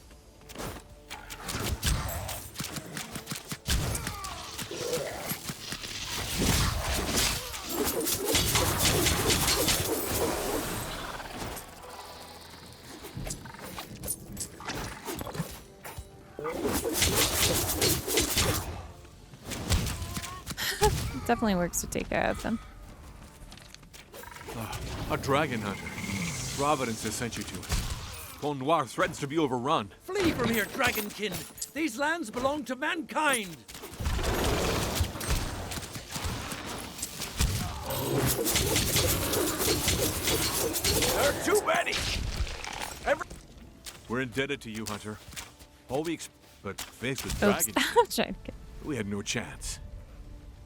Definitely works to take care of them. A dragon hunter. Providence has sent you to us. Pont Noir threatens to be overrun. Flee from here, Dragonkin! These lands belong to mankind! There are too many! We're indebted to you, Hunter. All we but faced with Oops. dragon, we had no chance.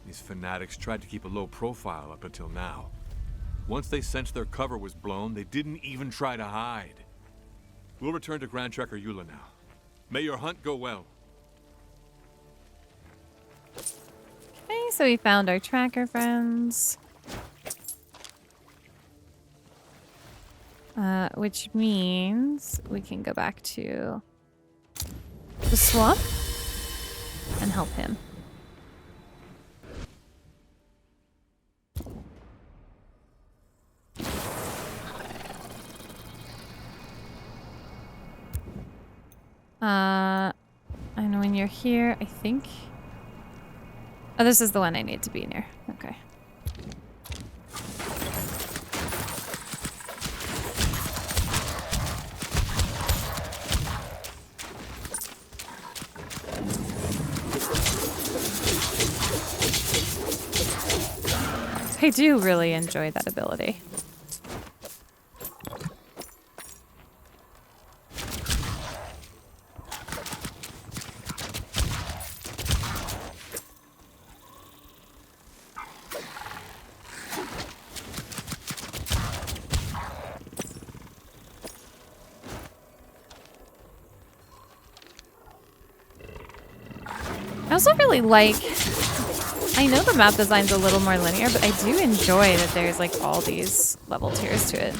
These fanatics tried to keep a low profile up until now. Once they sensed their cover was blown, they didn't even try to hide. We'll return to Grand Tracker Eula now. May your hunt go well. Okay, so we found our tracker friends. Which means we can go back to the swamp and help him. I know when you're here, I think. Oh, this is the one I need to be near. Okay. I do really enjoy that ability. I also really like, I know the map design's a little more linear, but I do enjoy that there's like all these level tiers to it.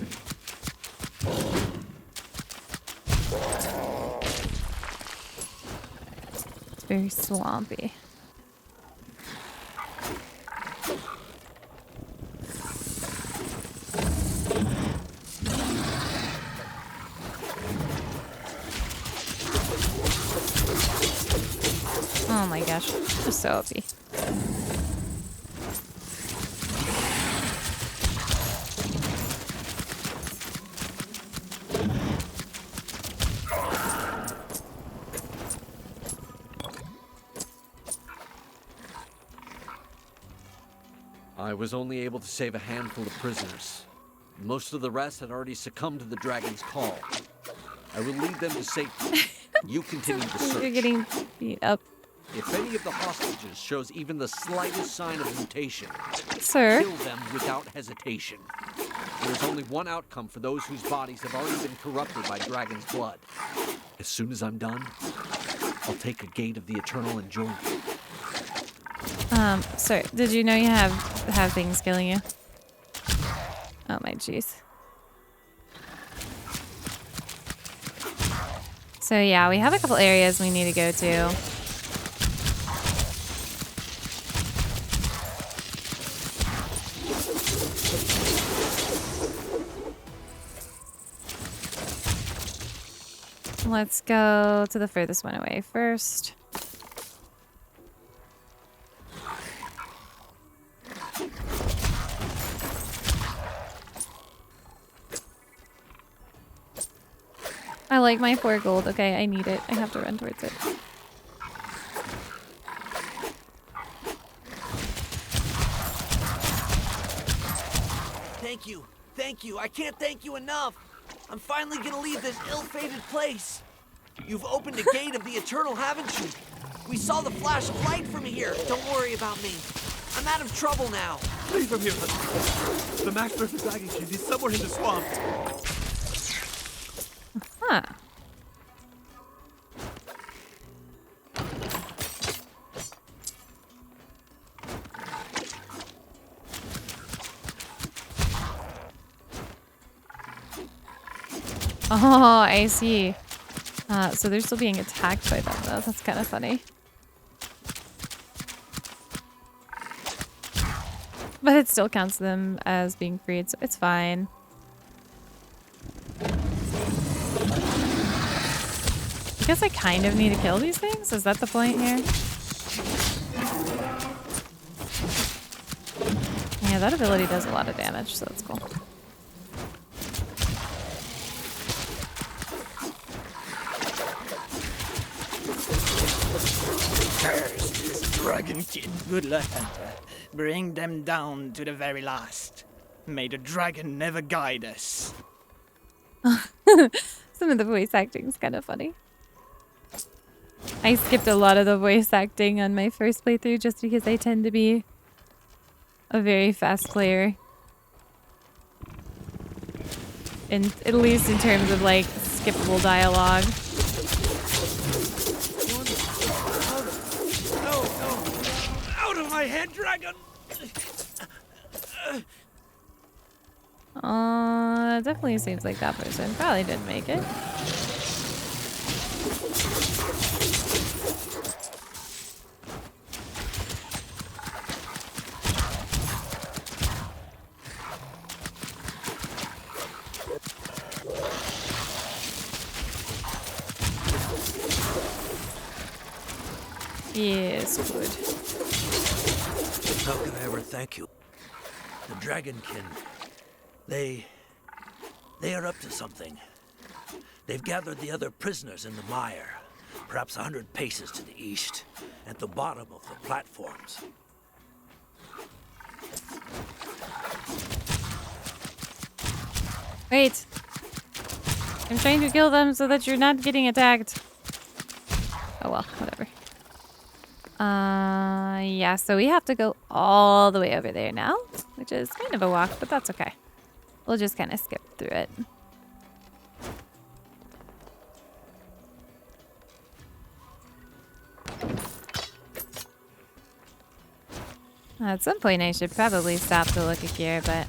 It's very swampy. Oh my gosh, I'm so OP. I was only able to save a handful of prisoners. Most of the rest had already succumbed to the dragon's call. I will lead them to safety. You continue to search. You're getting beat up. If any of the hostages shows even the slightest sign of mutation, Sir? kill them without hesitation. There is only one outcome for those whose bodies have already been corrupted by dragon's blood. As soon as I'm done, I'll take a gate of the Eternal and join you. Sir, did you know you have things killing you? Oh my jeez. So yeah, we have a couple areas we need to go to. Let's go to the furthest one away first. I like my 4 gold. Okay, I need it. I have to run towards it. Thank you. Thank you. I can't thank you enough. I'm finally gonna leave this ill-fated place. You've opened a gate of the Eternal, haven't you? We saw the flash of light from here. Don't worry about me. I'm out of trouble now. Leave him here. The master of the Dragonkin is somewhere in the swamp. Huh. Oh, I see. So they're still being attacked by them, though. That's kind of funny. But it still counts them as being freed, so it's fine. I guess I kind of need to kill these things? Is that the point here? Yeah, that ability does a lot of damage, so that's cool. Curse this Dragonkin. Good luck, Hunter. Bring them down to the very last. May the dragon never guide us. Some of the voice acting is kind of funny. I skipped a lot of the voice acting on my first playthrough just because I tend to be a very fast player. And at least in terms of like skippable dialogue. Out of my head, dragon! Definitely seems like that person probably didn't make it. Yes, good. How can I ever thank you? The Dragonkin, they are up to something. They've gathered the other prisoners in the mire, perhaps 100 paces to the east, at the bottom of the platforms. Wait. I'm trying to kill them so that you're not getting attacked. Oh well, whatever. Yeah, so we have to go all the way over there now, which is kind of a walk, but that's okay. We'll just kind of skip through it. At some point I should probably stop to look at gear, but...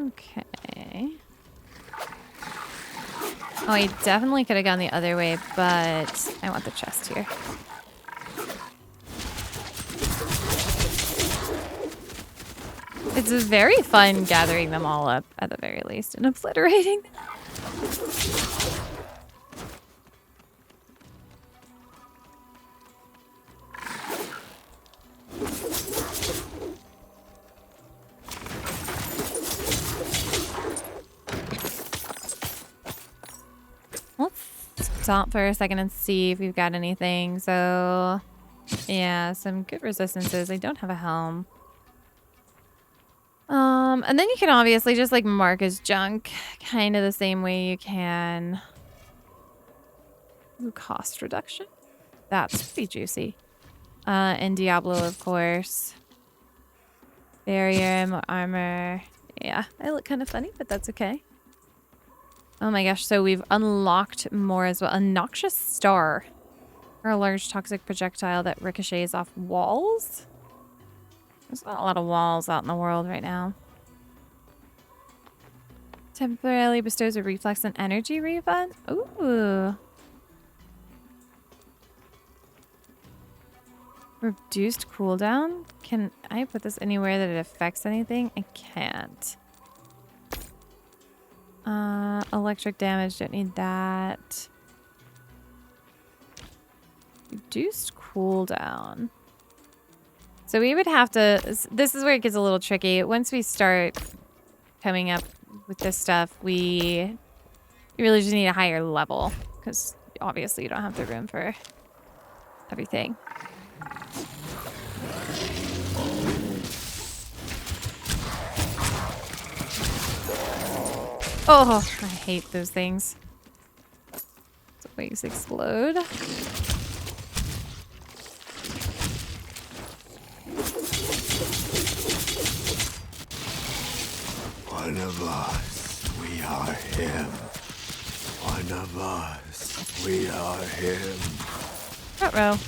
Okay. Oh, I definitely could have gone the other way, but I want the chest here. It's very fun gathering them all up, at the very least, and obliterating them. Let's stop for a second and see if we've got anything. So, yeah, some good resistances. I don't have a helm. And then you can obviously just like mark as junk, kind of the same way you can. Ooh, cost reduction. That's pretty juicy. And Diablo, of course. Barrier, more armor. Yeah, I look kind of funny, but that's okay. Oh my gosh, so we've unlocked more as well. A noxious star. Or a large toxic projectile that ricochets off walls. There's not a lot of walls out in the world right now. Temporarily bestows a reflex and energy refund. Ooh. Reduced cooldown. Can I put this anywhere that it affects anything? I can't. Electric damage, don't need that. Reduced cooldown. So we would have to, this is where it gets a little tricky. Once we start coming up with this stuff, we really just need a higher level because obviously you don't have the room for everything. Oh, I hate those things. The waves explode. One of us, we are him. One of us, we are him. Ruh-roh.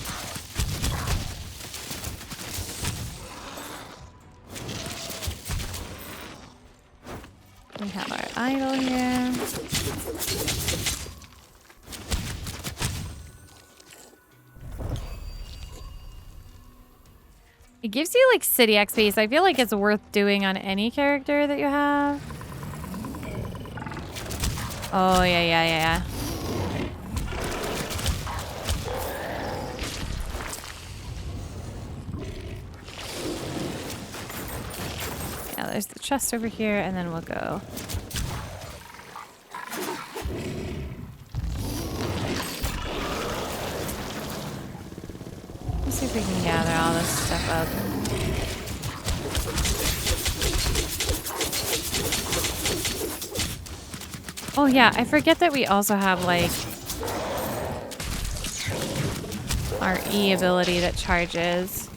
We have our idol here. It gives you like city XP, so I feel like it's worth doing on any character that you have. Oh, yeah. Yeah, there's the chest over here, and then we'll go. Let's see if we can gather all this stuff up. Oh yeah, I forget that we also have like our E ability that charges.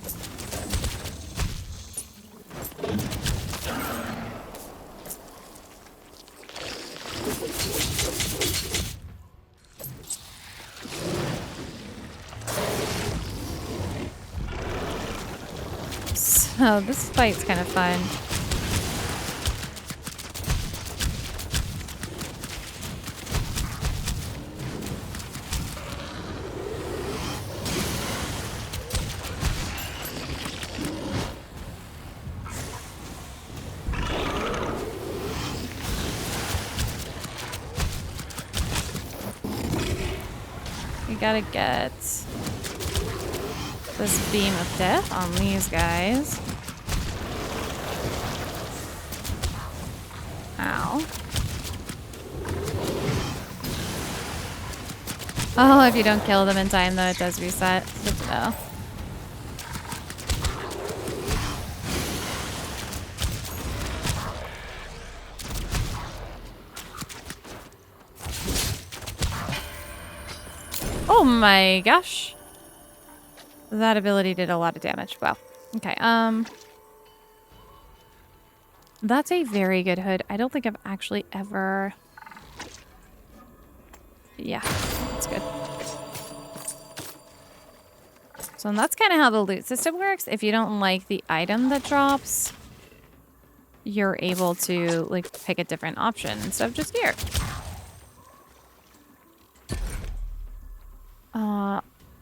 So this fight's kind of fun. We gotta get this beam of death on these guys. Ow. Oh, if you don't kill them in time, though, it does reset. Good to know. Oh my gosh. That ability did a lot of damage. Wow. Okay, that's a very good hood. I don't think I've actually ever... Yeah, that's good. So that's kind of how the loot system works. If you don't like the item that drops, you're able to, like, pick a different option instead of just gear.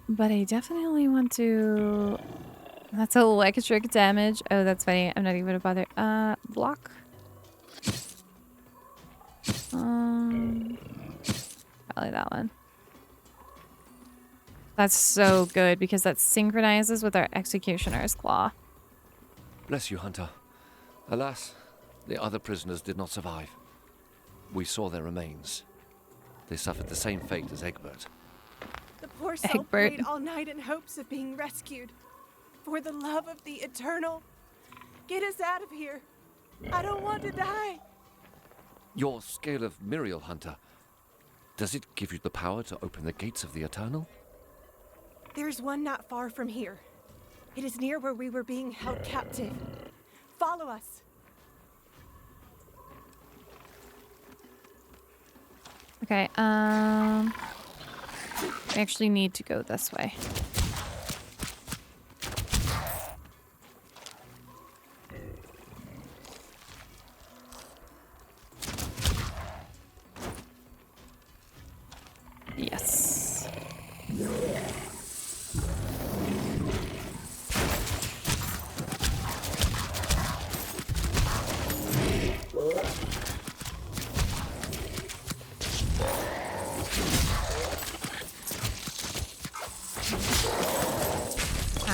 But I definitely want to... That's electric damage. Oh, that's funny. I'm not even gonna bother. Block. Probably that one. That's so good because that synchronizes with our Executioner's Claw. Bless you, Hunter. Alas, the other prisoners did not survive. We saw their remains. They suffered the same fate as Egbert. The poor soul Egbert. prayed all night in hopes of being rescued. For the love of the Eternal, get us out of here. I don't want to die. Your scale of Muriel, Hunter, does it give you the power to open the gates of the Eternal? There's one not far from here. It is near where we were being held captive. Follow us. Okay, we actually need to go this way. Yes.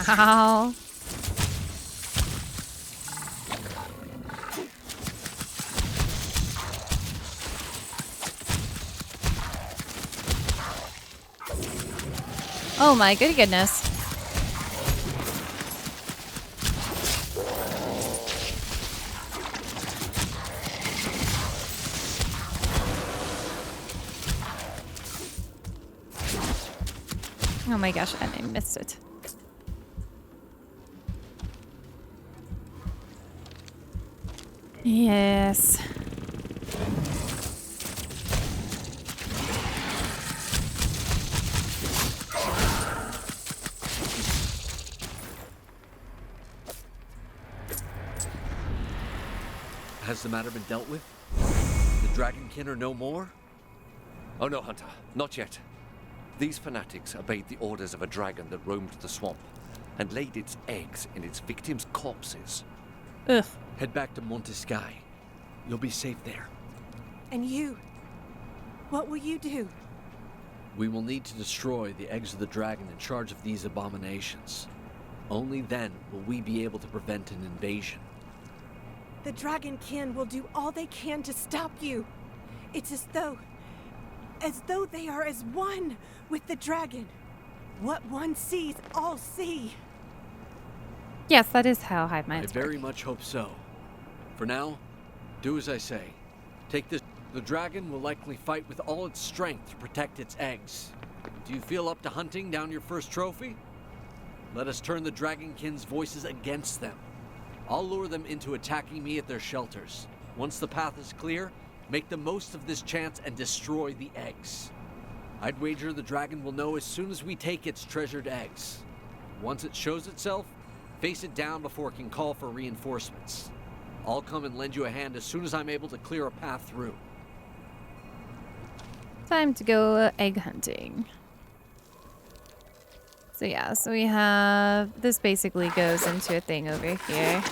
Ow. Oh my goodness. Oh my gosh, and I missed it. Yes. Has the matter been dealt with? The Dragonkin are no more? Oh no, Hunter, not yet. These fanatics obeyed the orders of a dragon that roamed the swamp and laid its eggs in its victims' corpses. Ugh. Head back to Montesky. You'll be safe there. And you? What will you do? We will need to destroy the eggs of the dragon in charge of these abominations. Only then will we be able to prevent an invasion. The Dragonkin will do all they can to stop you. It's as though they are as one with the dragon. What one sees, all see. Yes, that is how hive minds I very work. much hope so. For now, do as I say. Take this. The dragon will likely fight with all its strength to protect its eggs. Do you feel up to hunting down your first trophy? Let us turn the Dragonkin's voices against them. I'll lure them into attacking me at their shelters. Once the path is clear, make the most of this chance and destroy the eggs. I'd wager the dragon will know as soon as we take its treasured eggs. Once it shows itself, face it down before it can call for reinforcements. I'll come and lend you a hand as soon as I'm able to clear a path through. Time to go egg hunting. So yeah, so we have, this basically goes into a thing over here.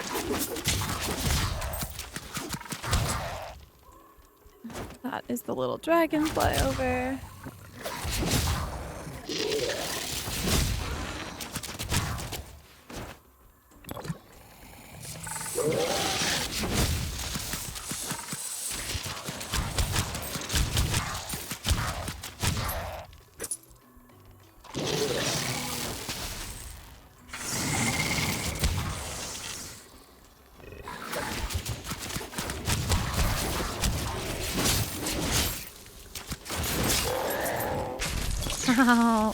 That is the little dragon flyover. Ow.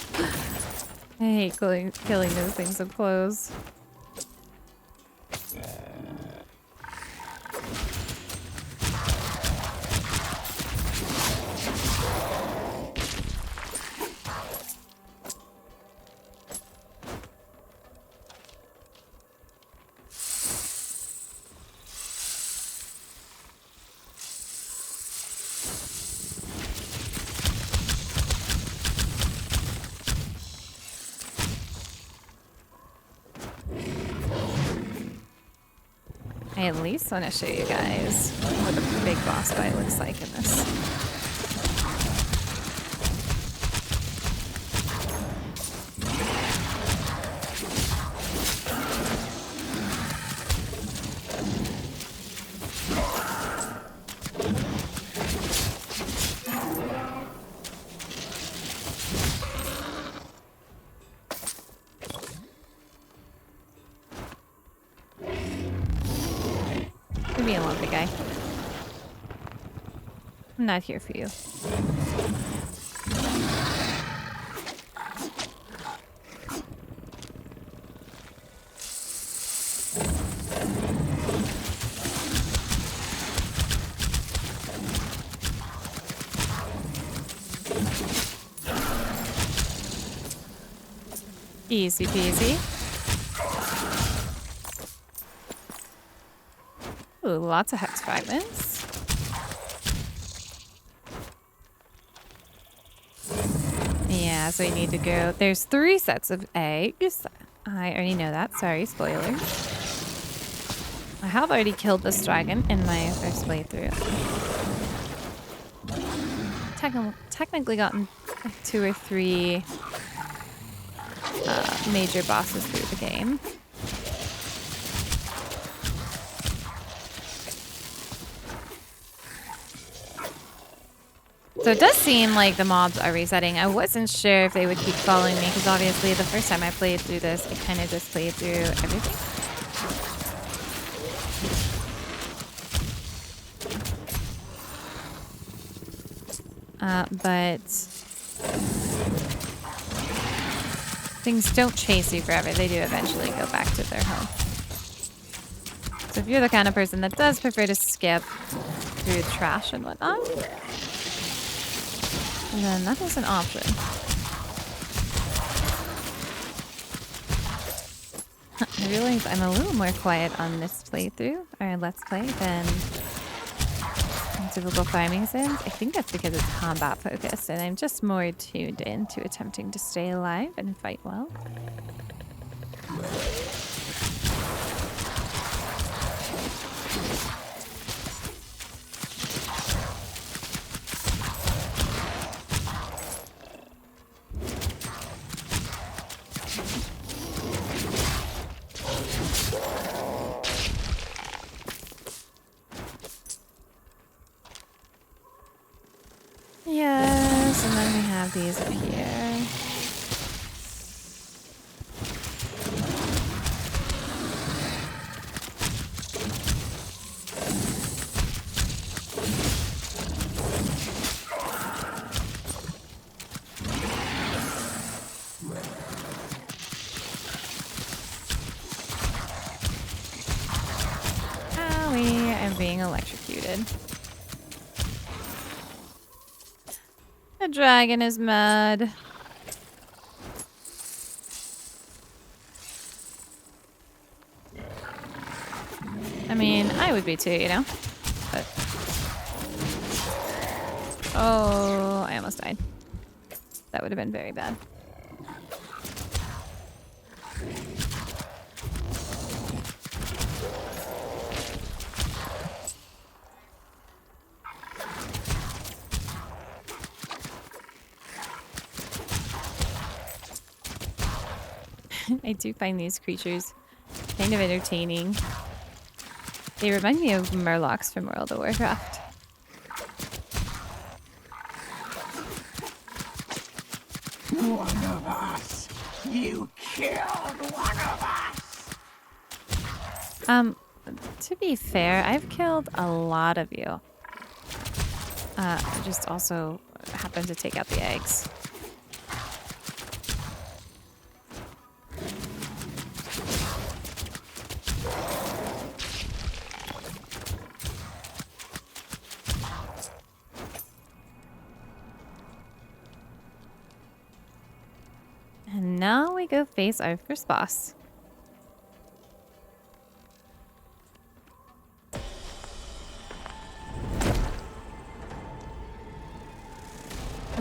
I hate killing those things up close. I at least want to show you guys what a big boss fight looks like in this. Leave me alone, big guy. I'm not here for you. Easy peasy. Ooh, lots of hex fragments. Yeah, so we need to go. There's 3 sets of eggs. I already know that. Sorry, spoilers. I have already killed this dragon in my first playthrough. Technically gotten 2 or 3 major bosses through the game. So it does seem like the mobs are resetting. I wasn't sure if they would keep following me because obviously the first time I played through this, I kind of just played through everything. But things don't chase you forever. They do eventually go back to their home. So if you're the kind of person that does prefer to skip through trash and whatnot, then that is an option. I realize I'm a little more quiet on this playthrough, or let's play, than typical farming sims. I think that's because it's combat focused, and I'm just more tuned in to attempting to stay alive and fight well. Yes, and then we have these up here. being electrocuted. The dragon is mad. I mean, I would be too, you know? But... Oh, I almost died. That would have been very bad. I do find these creatures kind of entertaining. They remind me of Murlocs from World of Warcraft. One of us! You killed one of us! To be fair, I've killed a lot of you. I just also happened to take out the eggs. And now we go face our first boss.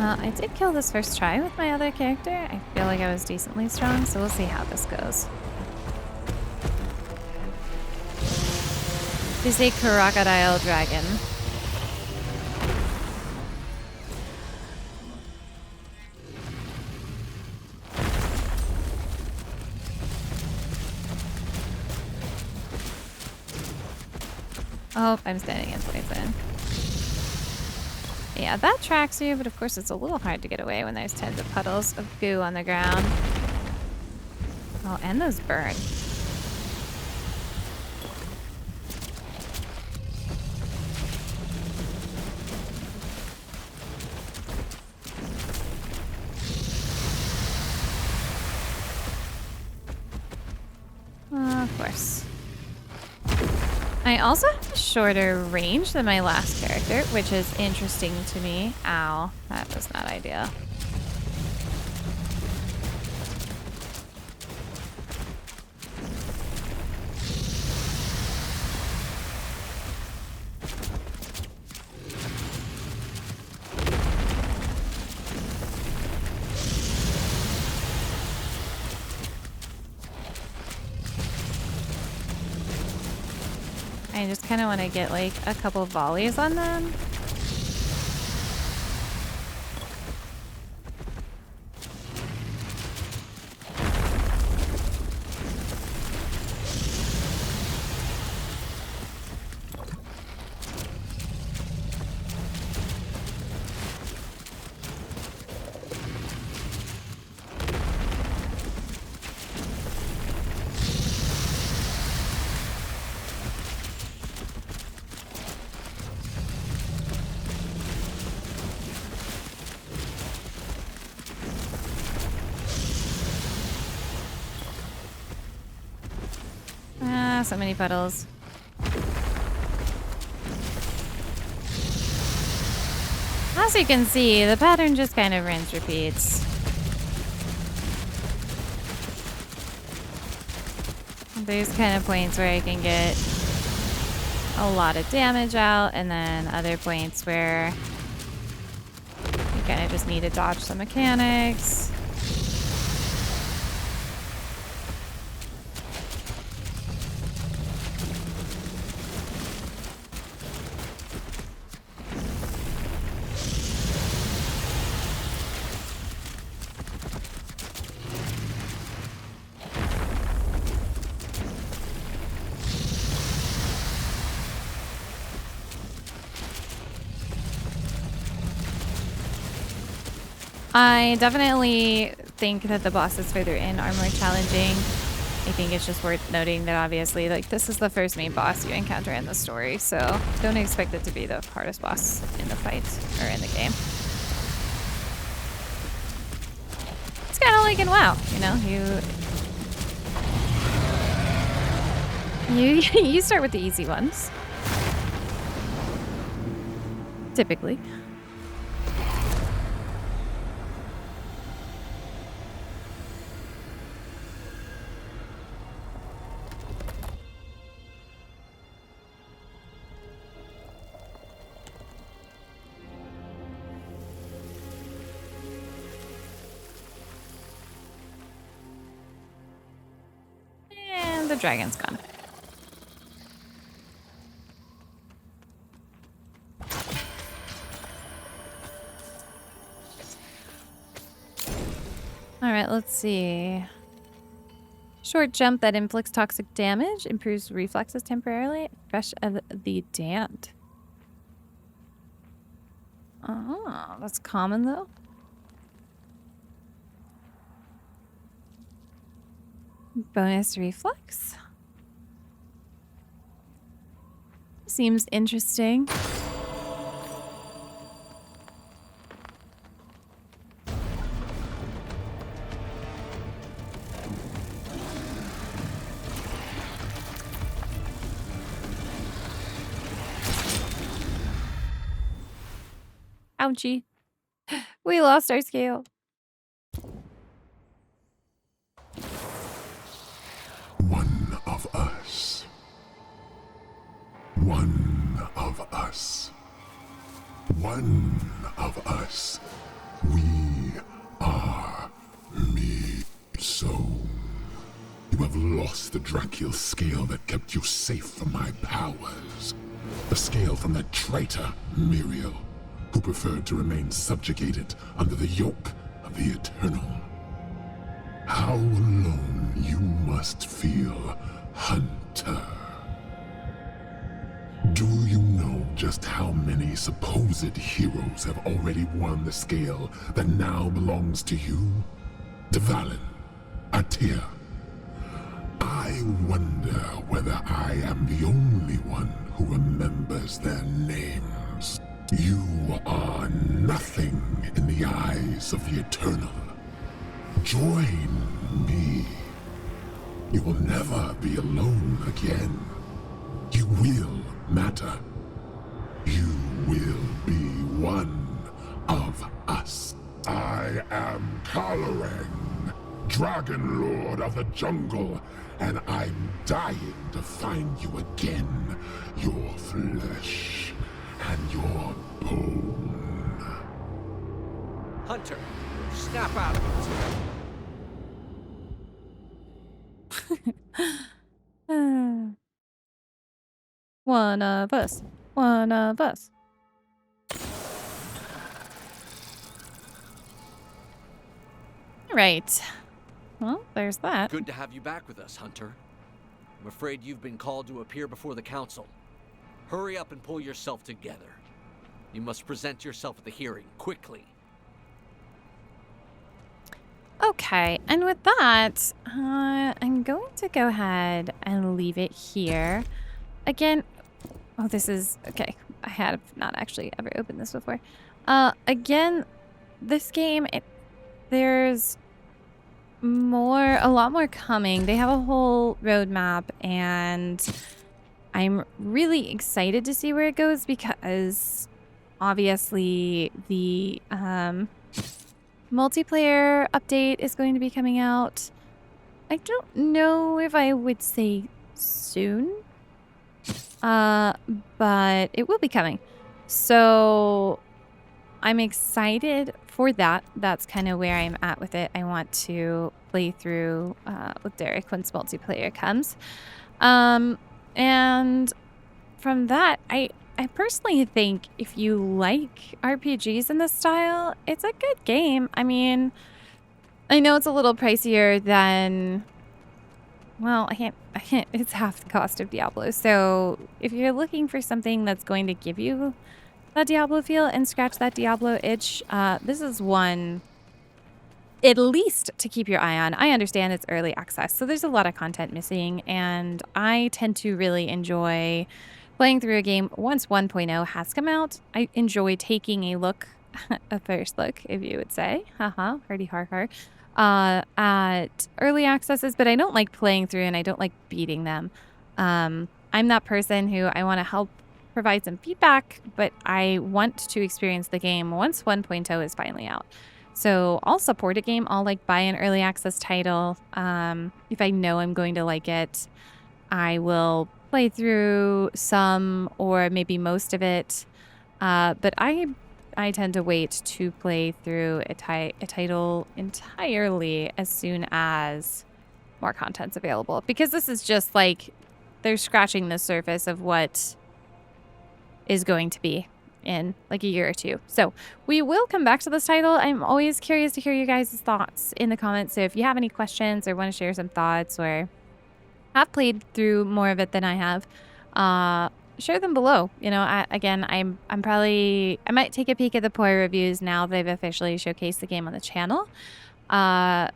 I did kill this first try with my other character. I feel like I was decently strong, so we'll see how this goes. This is a crocodile dragon. Oh, I'm standing in poison. Yeah, that tracks you, but of course it's a little hard to get away when there's tons of puddles of goo on the ground. Oh, and those burn. Of course. I also have a shorter range than my last character, which is interesting to me. Ow, that was not ideal. I just kind of want to get like a couple volleys on them. So many puddles. As you can see, the pattern just kind of rinse repeats. There's kind of points where I can get a lot of damage out, and then other points where you kind of just need to dodge some mechanics. I definitely think that the bosses further in are more challenging. I think it's just worth noting that obviously, like, this is the first main boss you encounter in the story, so don't expect it to be the hardest boss in the fight or in the game. It's kind of like in WoW, you know, you start with the easy ones, typically. And the dragon's gone. All right, let's see. Short jump that inflicts toxic damage, improves reflexes temporarily. Fresh of the damned. Oh, that's common though. Bonus reflex. Seems interesting. Ouchie. We lost our scale. One of us. One of us. One of us. We are me. So, you have lost the Dracul scale that kept you safe from my powers. The scale from that traitor, Muriel, who preferred to remain subjugated under the yoke of the Eternal. How alone you must feel, Hunter. Do you know just how many supposed heroes have already won the scale that now belongs to you? Dvalin, Atir. I wonder whether I am the only one who remembers their names. You are nothing in the eyes of the Eternal. Join me. You will never be alone again. You will matter. You will be one of us. I am Kaloreng, Dragon Lord of the Jungle, and I'm dying to find you again, your flesh and your bone. Hunter, snap out of One of us. One of us. Right. Well, there's that. Good to have you back with us, Hunter. I'm afraid you've been called to appear before the council. Hurry up and pull yourself together. You must present yourself at the hearing, quickly. Okay, and with that, I'm going to go ahead and leave it here. Again, oh, this is, okay, I have not actually ever opened this before. Again, this game, there's a lot more coming. They have a whole roadmap, and I'm really excited to see where it goes because obviously the multiplayer update is going to be coming out. I don't know if I would say soon, but it will be coming. So I'm excited for that. That's kind of where I'm at with it. I want to play through with Derek once multiplayer comes. And from that, I personally think if you like RPGs in this style, it's a good game. I mean, I know it's a little pricier than, well, I can't, it's half the cost of Diablo. So if you're looking for something that's going to give you that Diablo feel and scratch that Diablo itch, this is one at least to keep your eye on. I understand it's early access, so there's a lot of content missing, and I tend to really enjoy playing through a game once 1.0 has come out. I enjoy taking a look, a first look, if you would say, haha, hardy har har, at early accesses, but I don't like playing through and I don't like beating them. I'm that person who I want to help provide some feedback, but I want to experience the game once 1.0 is finally out. So I'll support a game. I'll like buy an early access title. If I know I'm going to like it, I will play through some or maybe most of it. But I tend to wait to play through a title entirely as soon as more content's available, because this is just like they're scratching the surface of what is going to be in like a year or two. So we will come back to this title. I'm always curious to hear you guys' thoughts in the comments. So if you have any questions or want to share some thoughts or have played through more of it than I have, share them below. You know, I might take a peek at the POI reviews now that I've officially showcased the game on the channel. But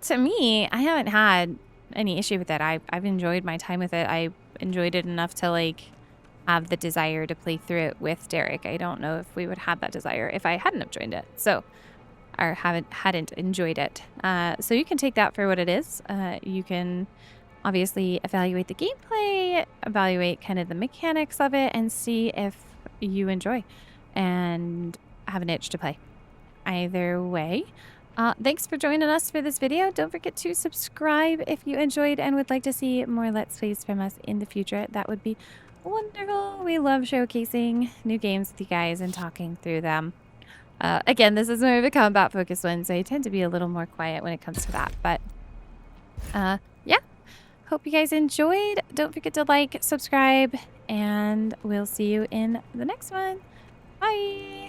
to me, I haven't had any issue with it. I've enjoyed my time with it. I enjoyed it enough to like have the desire to play through it with Derek. I don't know if we would have that desire if I hadn't have joined it. So, or hadn't enjoyed it. So you can take that for what it is. You can obviously evaluate the gameplay, evaluate kind of the mechanics of it, and see if you enjoy and have an itch to play. Either way, thanks for joining us for this video. Don't forget to subscribe if you enjoyed and would like to see more Let's Plays from us in the future. That would be wonderful. We love showcasing new games with you guys and talking through them. Again, this is more of a combat focused one, so I tend to be a little more quiet when it comes to that. But yeah, hope you guys enjoyed. Don't forget to like, subscribe, and we'll see you in the next one. Bye!